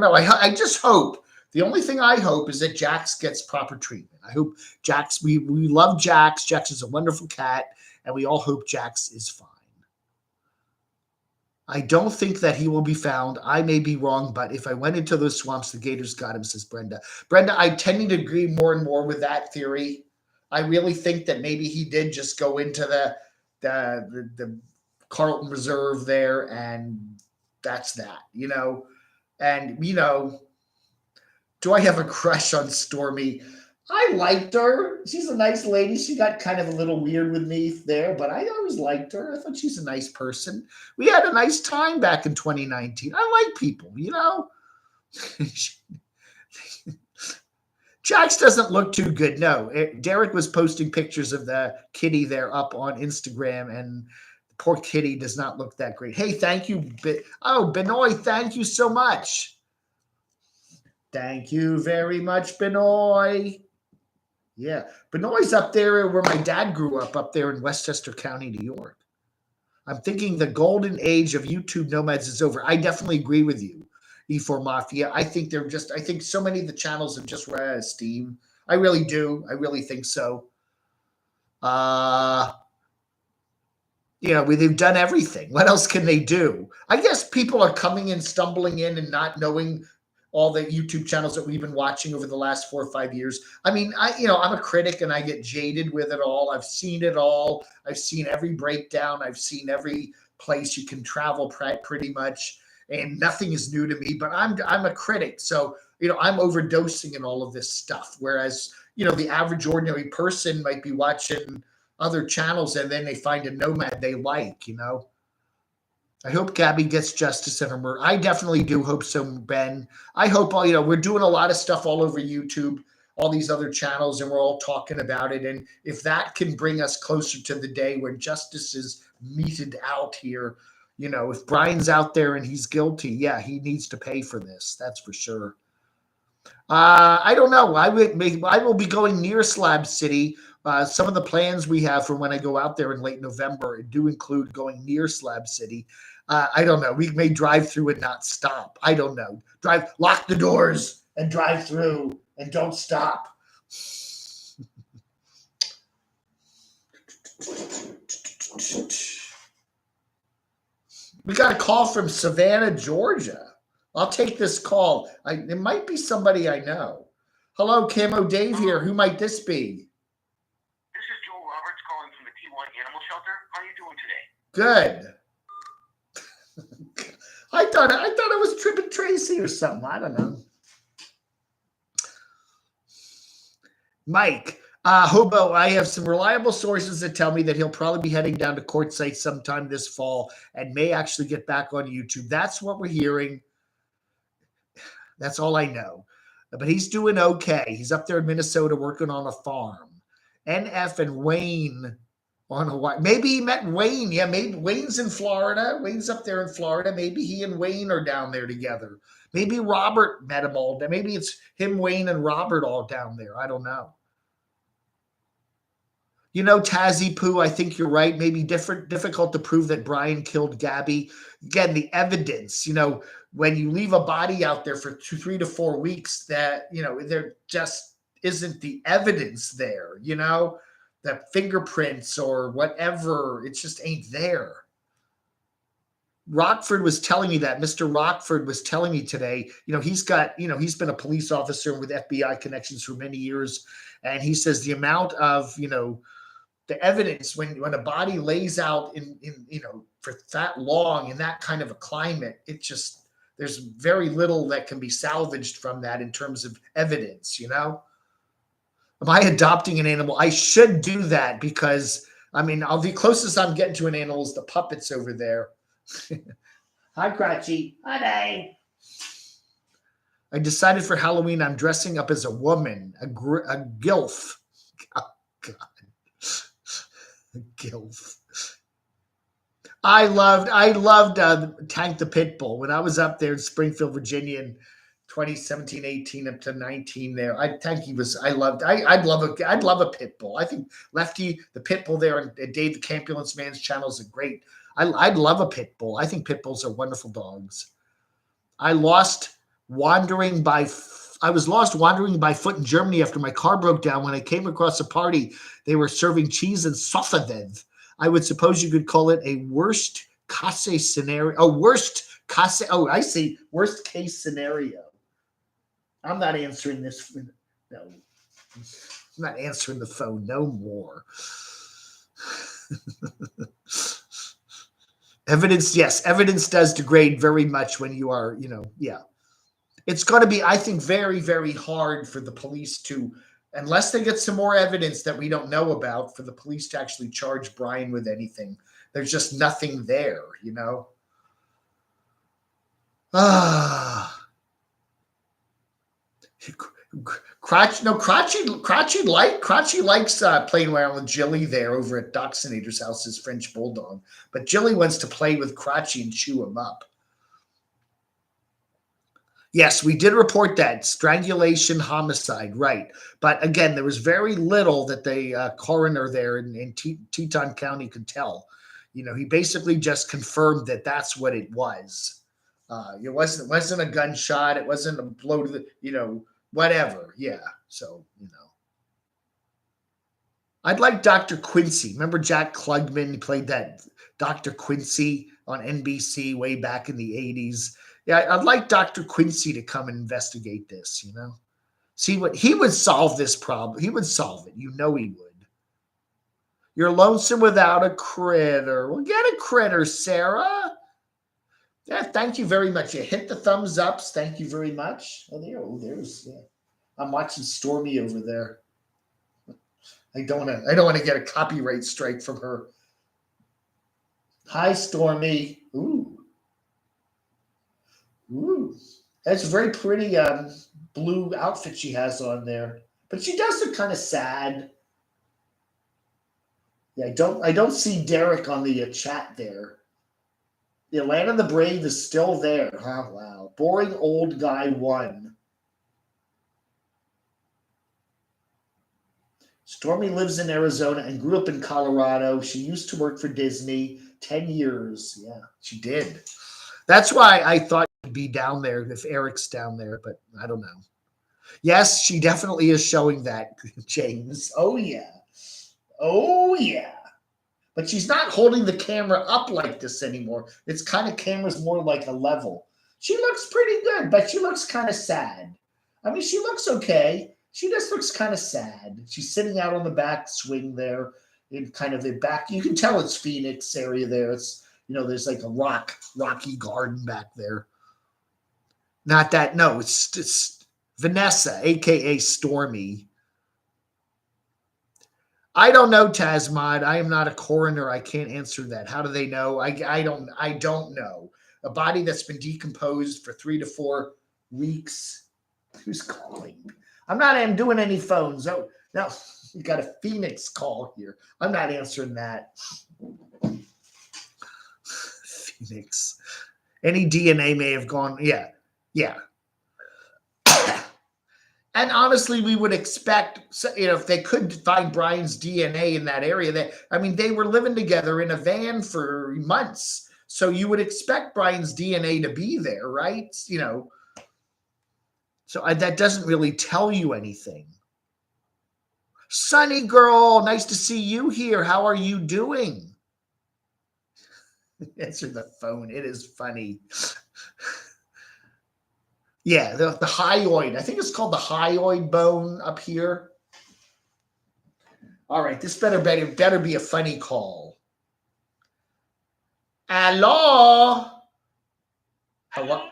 know. I just hope. The only thing I hope is that Jax gets proper treatment. I hope Jax, we love Jax. Jax is a wonderful cat, and we all hope Jax is fine. I don't think that he will be found. I may be wrong, but if I went into those swamps, the gators got him, says Brenda. Brenda, I'm tending to agree more and more with that theory. I really think that maybe he did just go into the Carlton Reserve there, and that's that, And, do I have a crush on Stormy? I liked her. She's a nice lady. She got kind of a little weird with me there, but I always liked her. I thought she's a nice person. We had a nice time back in 2019. I like people, Jax doesn't look too good. No, Derek was posting pictures of the kitty there up on Instagram, and the poor kitty does not look that great. Hey, thank you. Benoit, thank you so much. Thank you very much, Benoit. Yeah, Benoit's up there where my dad grew up there in Westchester County, New York. I'm thinking the golden age of YouTube nomads is over. I definitely agree with you, E4 Mafia. I think so many of the channels have just run out of steam. I really do. I really think so. They've done everything. What else can they do? I guess people are coming and stumbling in and not knowing all the YouTube channels that we've been watching over the last 4 or 5 years. I mean, I'm a critic and I get jaded with it all. I've seen it all. I've seen every breakdown. I've seen every place you can travel pretty much, and nothing is new to me, but I'm a critic. So, I'm overdosing in all of this stuff. Whereas, the average ordinary person might be watching other channels and then they find a nomad they like, I hope Gabby gets justice in her murder. I definitely do hope so, Ben. I hope all, we're doing a lot of stuff all over YouTube, all these other channels, and we're all talking about it. And if that can bring us closer to the day when justice is meted out here, if Brian's out there and he's guilty, yeah, he needs to pay for this. That's for sure. I don't know. I will be going near Slab City. Some of the plans we have for when I go out there in late November do include going near Slab City. I don't know. We may drive through and not stop. I don't know. Lock the doors and drive through and don't stop. We got a call from Savannah, Georgia. I'll take this call. It might be somebody I know. Hello, Camo Dave here. Who might this be? This is Joel Roberts calling from the T1 Animal Shelter. How are you doing today? Good. I thought it was Trip and Tracy or something. I don't know. Mike, Hobo, I have some reliable sources that tell me that he'll probably be heading down to Quartzsite sometime this fall and may actually get back on YouTube. That's what we're hearing. That's all I know. But he's doing okay. He's up there in Minnesota working on a farm. NF and Wayne on Hawaii. Maybe he met Wayne. Yeah, maybe Wayne's in Florida. Wayne's up there in Florida. Maybe he and Wayne are down there together. Maybe Robert met him all. Maybe it's him, Wayne, and Robert all down there. I don't know. Tazzy Poo, I think you're right. Maybe difficult to prove that Brian killed Gabby. Again, the evidence, when you leave a body out there for 3 to 4 weeks, that, there just isn't the evidence there, the fingerprints or whatever. It just ain't there. Rockford was telling me that. Mr. Rockford was telling me today, he's been a police officer with FBI connections for many years. And he says the amount of, the evidence when a body lays out in for that long in that kind of a climate, there's very little that can be salvaged from that in terms of evidence. Am I adopting an animal? I should do that because the closest I'm getting to an animal is the puppets over there. Hi, Cratchy. Hi. I decided for Halloween I'm dressing up as a woman, a gilf. Oh, God. Gilf. I loved Tank the Pitbull when I was up there in Springfield, Virginia in 2017, 18 up to 19 there. I'd love a pit bull. I think Lefty the pit bull there on Dave the Campulence Man's channel is great. I'd love a pit bull. I think pit bulls are wonderful dogs. I was lost wandering by foot in Germany after my car broke down. When I came across a party, they were serving cheese and Sofaved. I would suppose you could call it a worst case scenario. I see. Worst case scenario. I'm not answering this. No. I'm not answering the phone no more. Evidence, yes. Evidence does degrade very much when you are, yeah. It's going to be, I think, very, very hard for the police to, unless they get some more evidence that we don't know about, for the police to actually charge Brian with anything. There's just nothing there, Crotchy likes playing around with Jilly there over at Doxinator's house, his French bulldog. But Jilly wants to play with Crotchy and chew him up. Yes, we did report that. Strangulation, homicide, right. But again, there was very little that the coroner there in Teton County could tell. He basically just confirmed that that's what it was. It wasn't a gunshot. It wasn't a blow to the, whatever. Yeah. So, I'd like Dr. Quincy. Remember Jack Klugman? He played that Dr. Quincy on NBC way back in the 80s. Yeah, I'd like Dr. Quincy to come and investigate this, See what he would solve this problem. He would solve it. He would. You're lonesome without a critter. Well, get a critter, Sarah. Yeah, thank you very much. You hit the thumbs ups. Thank you very much. There's. Yeah. I'm watching Stormy over there. I don't want to get a copyright strike from her. Hi, Stormy. Ooh. Ooh, that's a very pretty blue outfit she has on there. But she does look kind of sad. Yeah, I don't see Derek on the chat there. The Atlanta the Brave is still there. Huh? Wow. Boring old guy won. Stormy lives in Arizona and grew up in Colorado. She used to work for Disney 10 years. Yeah, she did. That's why I thought she'd be down there if Eric's down there, but I don't know. Yes, she definitely is showing that, James. Oh, yeah. Oh, yeah. But she's not holding the camera up like this anymore. It's kind of camera's more like a level. She looks pretty good, but she looks kind of sad. I mean, she looks okay. She just looks kind of sad. She's sitting out on the back swing there in kind of the back. You can tell it's Phoenix area there. It's, there's like a rocky garden back there. Not that, no, it's Vanessa, aka Stormy. I don't know, Tasmod. I am not a coroner. I can't answer that. How do they know? I don't know. A body that's been decomposed for 3 to 4 weeks. Who's calling? I'm doing any phones. Oh, no, you got a Phoenix call here. I'm not answering that. Phoenix. Any DNA may have gone. Yeah. Yeah. And honestly, we would expect, if they could find Brian's DNA in that area, they were living together in a van for months. So you would expect Brian's DNA to be there, right? So that doesn't really tell you anything. Sunny girl, nice to see you here. How are you doing? Answer the phone. It is funny. Yeah, the hyoid. I think it's called the hyoid bone up here. All right, this better be a funny call. Hello? Hey, remember me?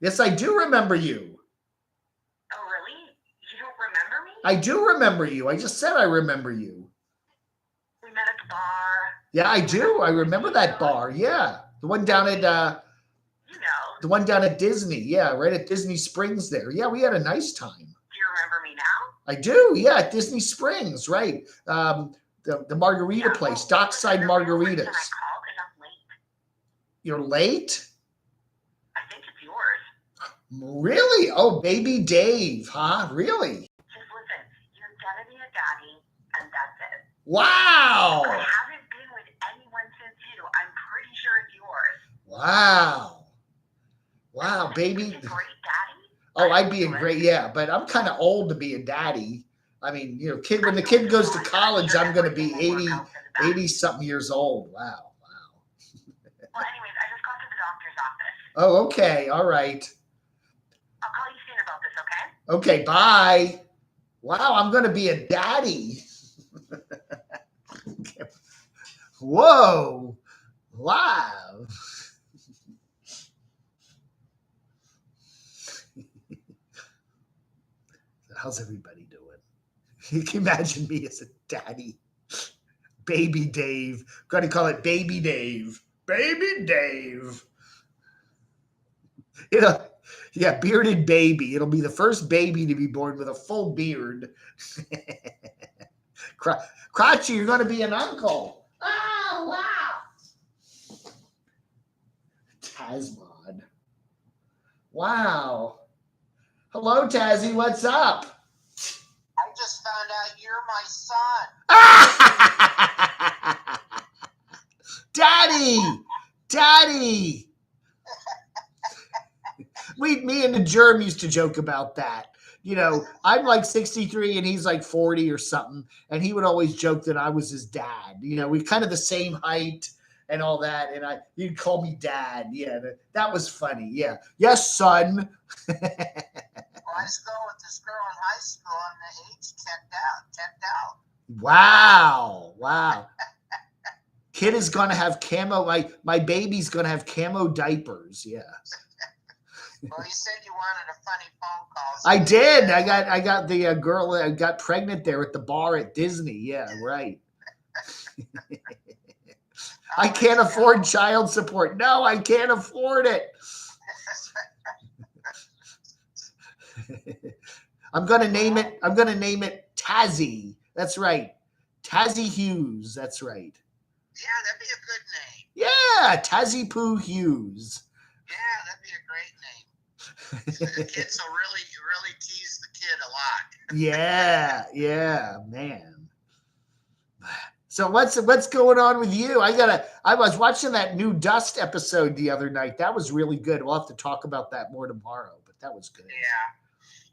Yes, I do remember you. Oh, really? You don't remember me? I do remember you. I just said I remember you. We met at the bar. Yeah, I do. I remember that bar. Yeah, the one down at the one down at Disney. Yeah, right at Disney Springs there. Yeah, we had a nice time. Do you remember me now? I do. Yeah, at Disney Springs, right? The margarita place, Dockside Margaritas. I called and I'm late. You're late? I think it's yours. Really? Oh, baby Dave, huh? Really? Just listen, you're gonna be a daddy, and that's it. Wow. I haven't been with anyone since you. I'm pretty sure it's yours. Wow. Wow, baby. Be a great daddy? Oh, I'd be a great, yeah, but I'm kind of old to be a daddy. I mean, when the kid goes to college, I'm going to be 80 something years old. Wow. Well, anyways, I just got to the doctor's office. Oh, okay. All right. I'll call you soon about this, okay? Okay, bye. Wow, I'm going to be a daddy. Whoa. Wow. How's everybody doing? You can imagine me as a daddy. Baby Dave. Got to call it Baby Dave. Baby Dave. Yeah, bearded baby. It'll be the first baby to be born with a full beard. Crotchy, you're going to be an uncle. Oh, wow. Tasmod. Wow. Hello, Tazzy. What's up? I just found out you're my son. Daddy. Me and the germ used to joke about that. I'm like 63 and he's like 40 or something. And he would always joke that I was his dad. We're kind of the same height and all that. And he'd call me dad. Yeah, that was funny. Yeah. Yes, son. Well, I was going with this girl in high school and the age checked out. Wow. Kid is going to have camo. My baby's going to have camo diapers. Yeah. Well, you said you wanted a funny phone call. So I did. I got the girl that got pregnant there at the bar at Disney. Yeah, right. I can't afford child support. No, I can't afford it. I'm gonna name it. I'm gonna name it Tazzy. That's right, Tazzy Hughes. That's right. Yeah, that'd be a good name. Yeah, Tazzy Poo Hughes. Yeah, that'd be a great name. The kids will really tease the kid a lot. Yeah, man. So what's going on with you? I was watching that new Dust episode the other night. That was really good. We'll have to talk about that more tomorrow, but that was good. Yeah.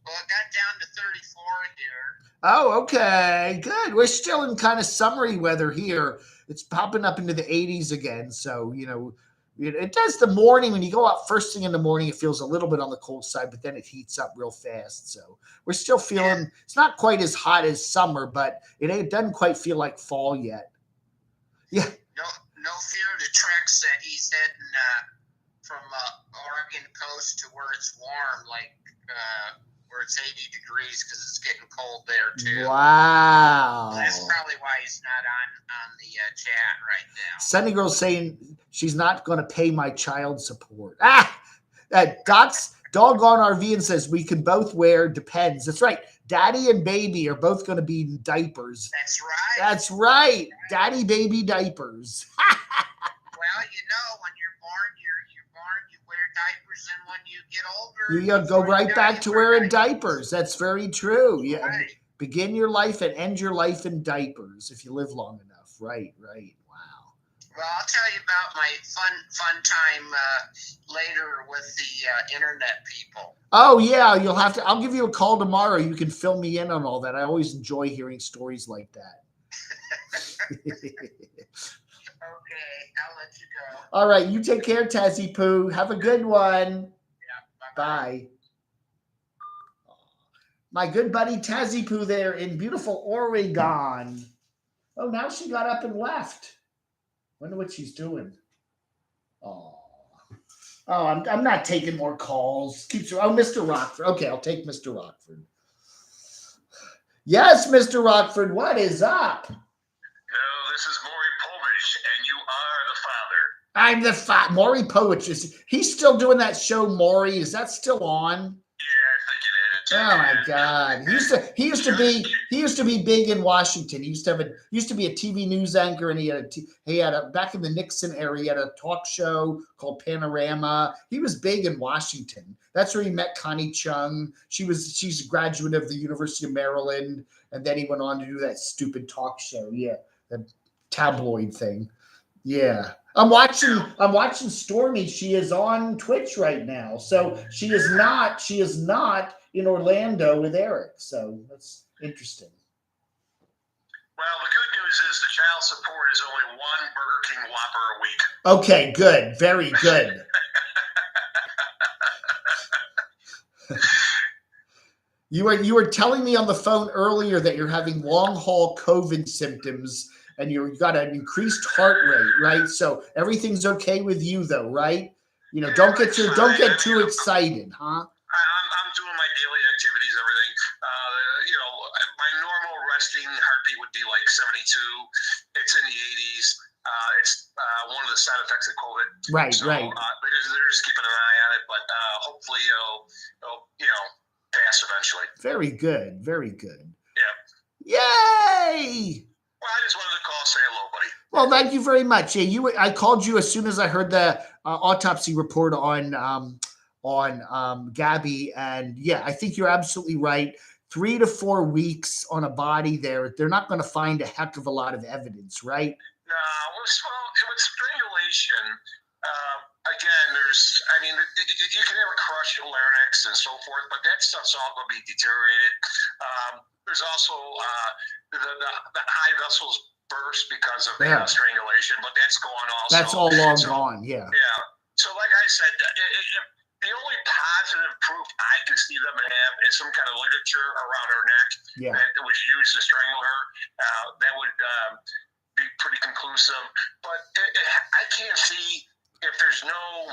Well, it got down to 34 here. Oh, okay. Good. We're still in kind of summery weather here. It's popping up into the 80s again. So, it does the morning when you go out first thing in the morning, it feels a little bit on the cold side, but then it heats up real fast. So we're still feeling, it's not quite as hot as summer, but it doesn't quite feel like fall yet. Yeah. No fear of the treks that he's heading from Oregon coast to where it's warm, like where it's 80 degrees because it's getting cold there too. Wow. That's probably why he's not on the chat right now. Sunny Girl's saying she's not going to pay my child support. Doc's doggone RV and says we can both wear depends. That's right. Daddy and baby are both going to be in diapers. That's right. That's right. Daddy, baby diapers. Well, when you're born, you wear diapers, and when you get older, You go right back to wearing diapers. That's very true. Yeah. Right. Begin your life and end your life in diapers if you live long enough. Right. Wow. Well, I'll tell you about my fun time later with the internet people. Oh yeah, I'll give you a call tomorrow. You can fill me in on all that. I always enjoy hearing stories like that. Okay, I'll let you go. All right, you take care, Tazzy Poo. Have a good one. Yeah, bye. My good buddy Tazzy Poo there in beautiful Oregon. Oh, now she got up and left. Wonder what she's doing. Oh, I'm not taking more calls. Mr. Rockford. Okay, I'll take Mr. Rockford. Yes, Mr. Rockford, what is up? Hello, this is Maury Povich, and you are the father. I'm the Maury Povich. He's still doing that show, Maury. Is that still on? Yeah, I think it is. Oh my God! He used to be big in Washington. He used to be a TV news anchor, and he had back in the Nixon era. He had a talk show called Panorama. He was big in Washington. That's where he met Connie Chung. She's a graduate of the University of Maryland, and then he went on to do that stupid talk show. Yeah, the tabloid thing. Yeah. I'm watching Stormy. She is on Twitch right now. So she is not in Orlando with Eric. So that's interesting. Well, the good news is the child support is only one Burger King Whopper a week. Okay, good. Very good. You were telling me on the phone earlier that you're having long haul COVID symptoms and you've got an increased heart rate, right? So everything's okay with you though, right? Don't get too excited, huh? I'm doing my daily activities, everything. My normal resting heartbeat would be like 72. It's in the 80s. It's one of the side effects of COVID. Right. They're just keeping an eye on it, but hopefully it'll pass eventually. Very good. Yeah. Yay! Well, I just wanted to call, say hello, buddy. Well, thank you very much. Yeah, I called you as soon as I heard the autopsy report on Gabby, and yeah, I think you're absolutely right. 3 to 4 weeks on a body they're not going to find a heck of a lot of evidence, right? No, with strangulation, again, you can have a crushed larynx and so forth, but that stuff's all going to be deteriorated. There's also the high vessels burst because of strangulation, but that's gone also. That's all long gone, yeah. Yeah. So like I said, the only positive proof I can see them have is some kind of ligature around her neck that was used to strangle her. That would be pretty conclusive. But I can't see if there's no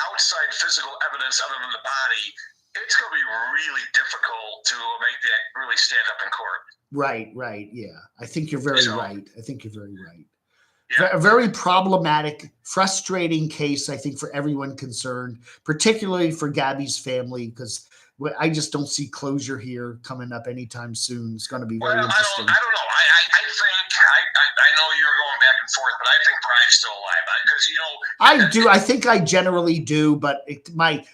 outside physical evidence other than the body, it's going to be really difficult to make that really stand up in court. Right. Yeah. I think you're very right. Yeah. A very problematic, frustrating case, I think, for everyone concerned, particularly for Gabby's family, because I just don't see closure here coming up anytime soon. It's going to be very interesting. I don't know. I think I know you're going back and forth, but I think Brian's still alive because I do. I think I generally do, but my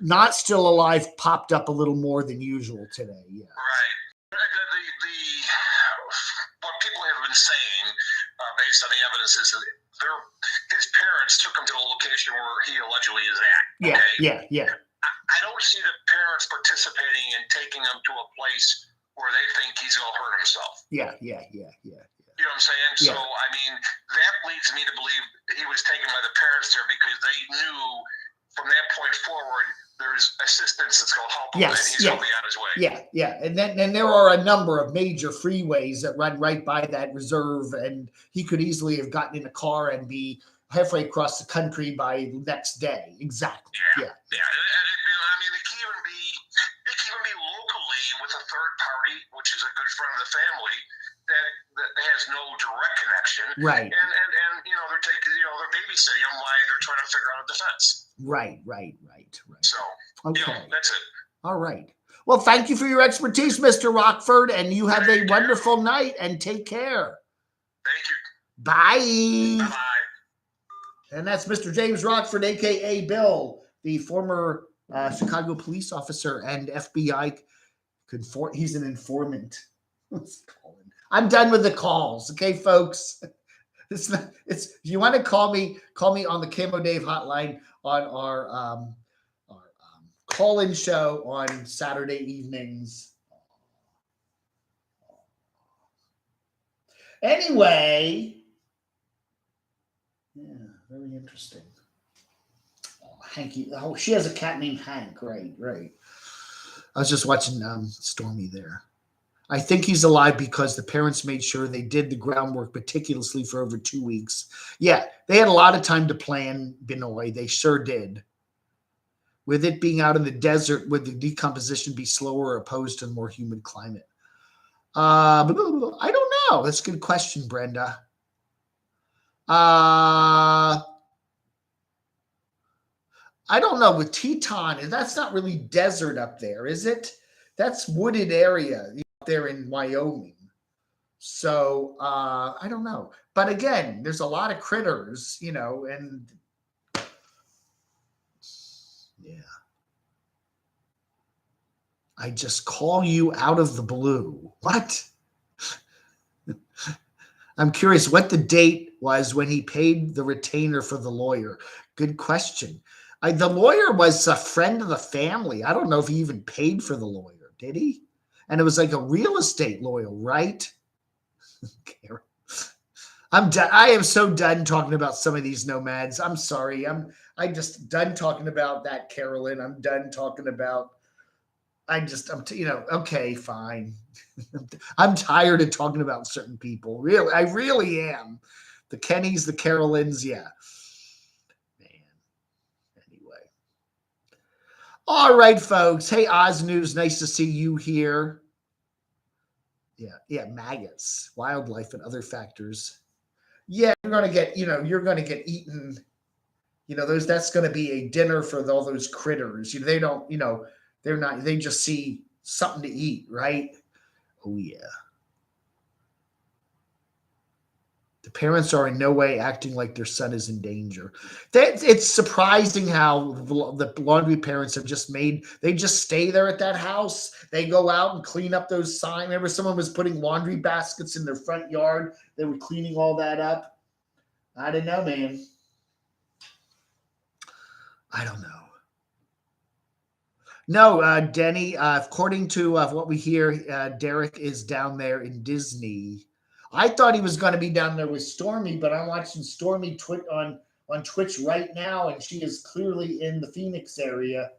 not still alive popped up a little more than usual today. Yeah. Right. What people have been saying, based on the evidence, is that his parents took him to the location where he allegedly is at. Yeah. Okay? Yeah. I don't see the parents participating in taking him to a place where they think he's going to hurt himself. Yeah. You know what I'm saying? Yeah. So, I mean, that leads me to believe he was taken by the parents there because they knew from that point forward there's assistance that's going to help him and he's going to be on his way. Yeah. And there are a number of major freeways that run right by that reserve, and he could easily have gotten in a car and be halfway across the country by the next day. Exactly. Yeah. I mean, it can even be locally with a third party, which is a good friend of the family that has no direct connection. Right. And they're taking, they're babysitting him while they're trying to figure out a defense. Right. So, okay. That's it. All right. Well, thank you for your expertise, Mr. Rockford, and you have a wonderful night and take care. Thank you. Bye. Bye-bye. And that's Mr. James Rockford, a.k.a. Bill, the former Chicago police officer and FBI. He's an informant. I'm done with the calls. Okay, folks. If you want to call me on the Camo Dave hotline on our call-in show on Saturday evenings. Anyway, yeah, very interesting. Hanky. Oh, she has a cat named Hank. Right. I was just watching Stormy there. I think he's alive because the parents made sure they did the groundwork meticulously for over 2 weeks. Yeah, they had a lot of time to plan Benoit. They sure did. With it being out in the desert, would the decomposition be slower or opposed to a more humid climate? I don't know. That's a good question, Brenda. I don't know. With Teton, that's not really desert up there, is it? That's wooded area up there in Wyoming. So I don't know. But again, there's a lot of critters, and yeah. I just call you out of the blue. What? I'm curious what the date was when he paid the retainer for the lawyer. Good question. The lawyer was a friend of the family. I don't know if he even paid for the lawyer. Did he? And it was like a real estate lawyer, right? I'm done. I am so done talking about some of these nomads. I'm sorry. I'm just done talking about that, Carolyn. I'm done talking about. Okay, fine. I'm tired of talking about certain people. Really, I really am. The Kennys, the Carolyns, yeah. Man. Anyway. All right, folks. Hey, Oz News, nice to see you here. Yeah, maggots, wildlife, and other factors. Yeah, you're gonna get eaten. That's gonna be a dinner for all those critters. They don't, they're not, they just see something to eat, right? Oh, yeah. The parents are in no way acting like their son is in danger. It's surprising how the laundry parents have they just stay there at that house. They go out and clean up those signs. Remember, someone was putting laundry baskets in their front yard. They were cleaning all that up. I don't know, man. I don't know. No, Denny, according to what we hear, Derek is down there in Disney. I thought he was going to be down there with Stormy, but I'm watching Stormy on Twitch right now, and she is clearly in the Phoenix area.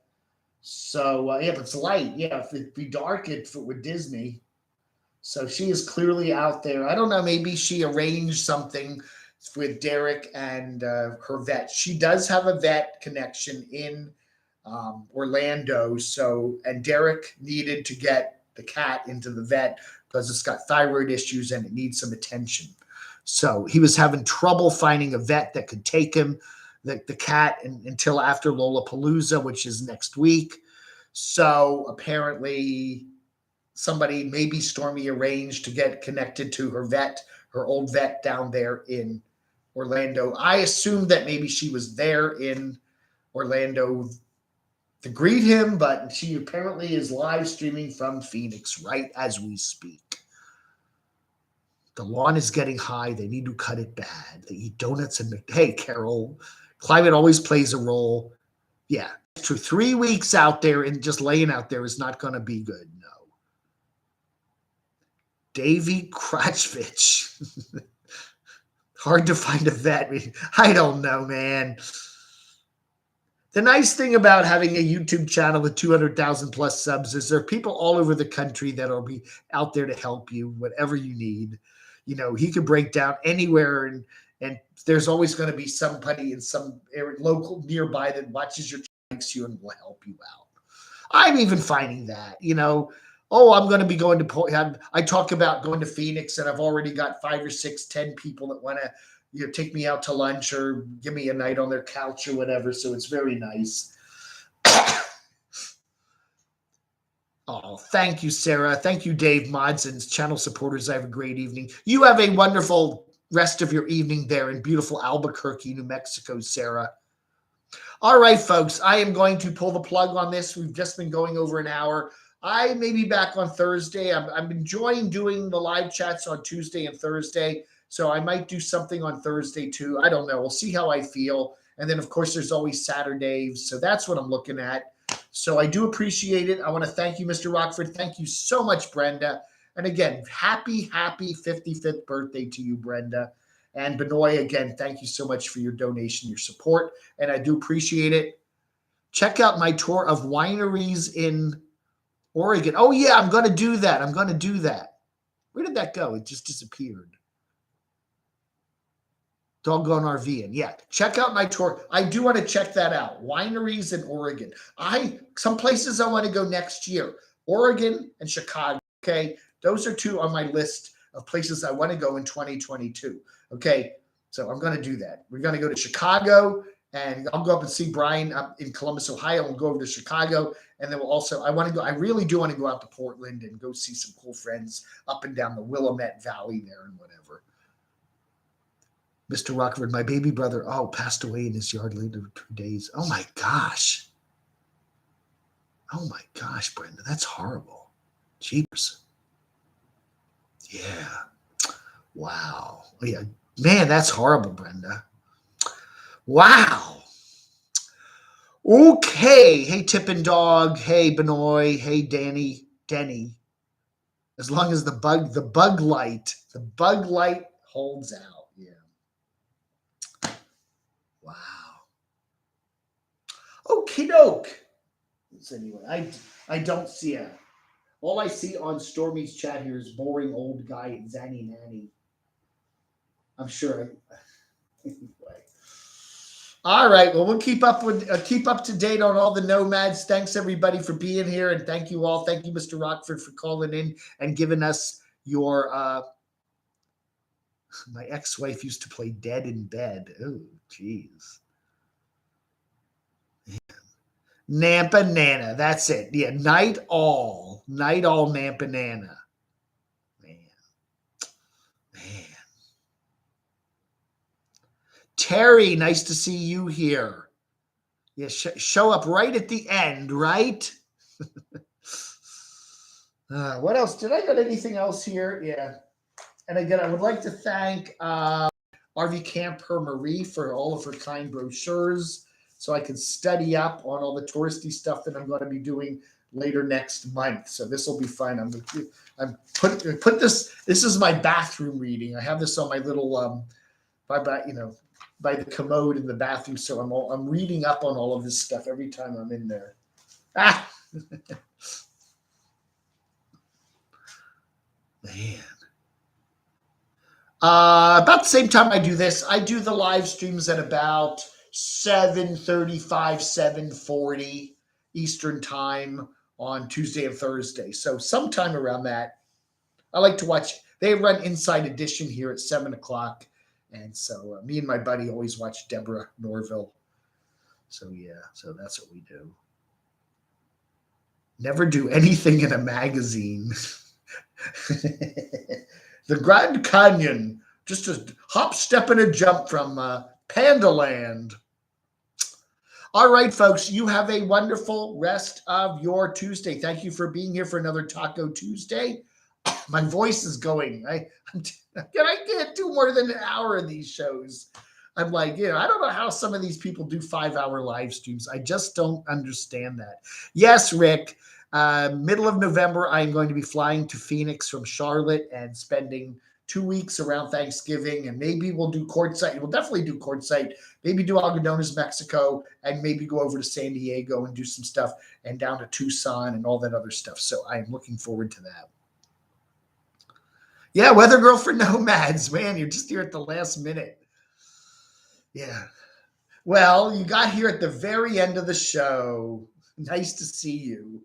So, but it's light. Yeah, if it'd be dark, with Disney. So she is clearly out there. I don't know, maybe she arranged something with Derek and her vet. She does have a vet connection in Orlando. And Derek needed to get the cat into the vet because it's got thyroid issues and it needs some attention. So he was having trouble finding a vet that could take him, the cat, until after Lollapalooza, which is next week. So apparently somebody, maybe Stormy, arranged to get connected to her vet, her old vet down there in Orlando. I assumed that maybe she was there in Orlando to greet him, but she apparently is live streaming from Phoenix right as we speak. The lawn is getting high. They need to cut it bad. They eat donuts and hey, Carol, climate always plays a role. Yeah, it's true. 3 weeks out there and just laying out there is not going to be good. No. Davy Kratchvich. Hard to find a vet. I don't know, man. The nice thing about having a YouTube channel with 200,000 plus subs is there are people all over the country that will be out there to help you, whatever you need. You know, he could break down anywhere, and there's always going to be somebody in some area, local nearby, that watches your likes you and will help you out. I'm even finding that, you know, I'm going to be going to, I talk about going to Phoenix, and I've already got 5 or 6, 10 people that want to, you know, take me out to lunch or give me a night on their couch or whatever. So it's very nice. Oh, thank you, Sarah. Thank you, Dave Mods and channel supporters. I have a great evening. You have a wonderful rest of your evening there in beautiful Albuquerque, New Mexico, Sarah. All right, folks, I am going to pull the plug on this. We've just been going over an hour. I may be back on Thursday. I'm enjoying doing the live chats on Tuesday and Thursday, so I might do something on Thursday too. I don't know. We'll see how I feel. And then, of course, there's always Saturdays, so that's what I'm looking at. So I do appreciate it. I want to thank you, Mr. Rockford. Thank you so much, Brenda. And again, happy 55th birthday to you, Brenda. And Benoit, again, thank you so much for your donation, your support, and I do appreciate it. Check out my tour of wineries in Oregon. Oh, yeah, I'm going to do that. Where did that go? It just disappeared. Doggone RV. And yeah, check out my tour. I do want to check that out. Wineries in Oregon. Some places I want to go next year. Oregon and Chicago. Okay. Those are 2 on my list of places I want to go in 2022. Okay. So I'm going to do that. We're going to go to Chicago, and I'll go up and see Brian up in Columbus, Ohio. We'll go over to Chicago. And then I really do want to go out to Portland and go see some cool friends up and down the Willamette Valley there and whatever. Mr. Rockford, my baby brother, passed away in his yard later 2 days. Oh my gosh. Brenda, that's horrible. Jeepers. Yeah. Wow. Yeah. Man, that's horrible, Brenda. Wow. Okay. Hey, Tippin' Dog. Hey, Benoit. Hey, Denny. As long as the bug light holds out. Yeah. Wow. Okie doke. So anyway, I don't see all I see on Stormy's chat here is boring old guy and Zanny Nanny. I'm sure. Anyway. All right. Well, we'll keep up to date on all the nomads. Thanks everybody for being here, and thank you all. Thank you, Mr. Rockford, for calling in and giving us your. My ex-wife used to play Dead in Bed. Oh, jeez. Nampa Nana. That's it. Yeah, Night All Nampa Nana. Man. Terry, nice to see you here. Yeah, show up right at the end, right? What else? Did I got anything else here? Yeah. And again, I would like to thank RV Camper Marie for all of her kind brochures, so I can study up on all the touristy stuff that I'm going to be doing later next month. So this will be fun. I'm put this. This is my bathroom reading. I have this on my little by the commode in the bathroom. So I'm reading up on all of this stuff every time I'm in there. Man. About the same time I do this, I do the live streams at about 7:35, 7:40 Eastern time on Tuesday and Thursday. So sometime around that, I like to watch. they run Inside Edition here at 7 o'clock. And so me and my buddy always watch Deborah Norville. So, yeah, so that's what we do. Never do anything in a magazine. The Grand Canyon, just a hop, step, and a jump from Pandaland. All right, folks, you have a wonderful rest of your Tuesday. Thank you for being here for another Taco Tuesday. My voice is going. I can't do more than an hour of these shows. I'm like, I don't know how some of these people do 5-hour live streams. I just don't understand that. Yes, Rick, middle of November, I'm going to be flying to Phoenix from Charlotte and spending 2 weeks around Thanksgiving, and maybe we'll do Quartzsite. We'll definitely do Quartzsite, maybe do Algodones, Mexico, and maybe go over to San Diego and do some stuff, and down to Tucson and all that other stuff. So I am looking forward to that. Yeah, Weather Girl for Nomads. Man, you're just here at the last minute. Yeah. Well, you got here at the very end of the show. Nice to see you.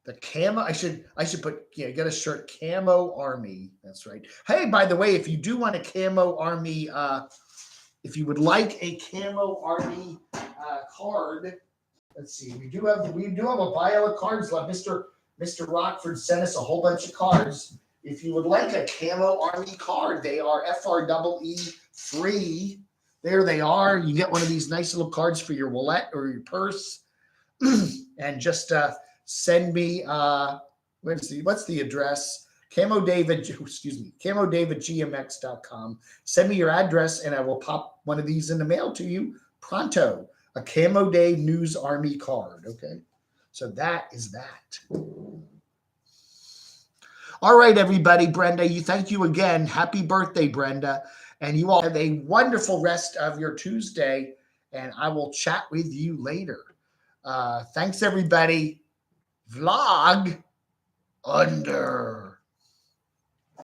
The camo, I should put, you got a shirt, Camo Army. That's right. Hey, by the way, if you do want a Camo Army, if you would like a Camo Army card, let's see. We do have a pile of cards left. Mr. Rockford sent us a whole bunch of cards. If you would like a Camo Army card, they are FREE free. There they are. You get one of these nice little cards for your wallet or your purse, and just send me. What's the address? CamoDavidGMX.com. Send me your address, and I will pop one of these in the mail to you pronto. A Camo Day News Army card. Okay, so that is that. All right, everybody. Brenda, thank you again. Happy birthday, Brenda. And you all have a wonderful rest of your Tuesday, and I will chat with you later. Thanks, everybody. Vlog under.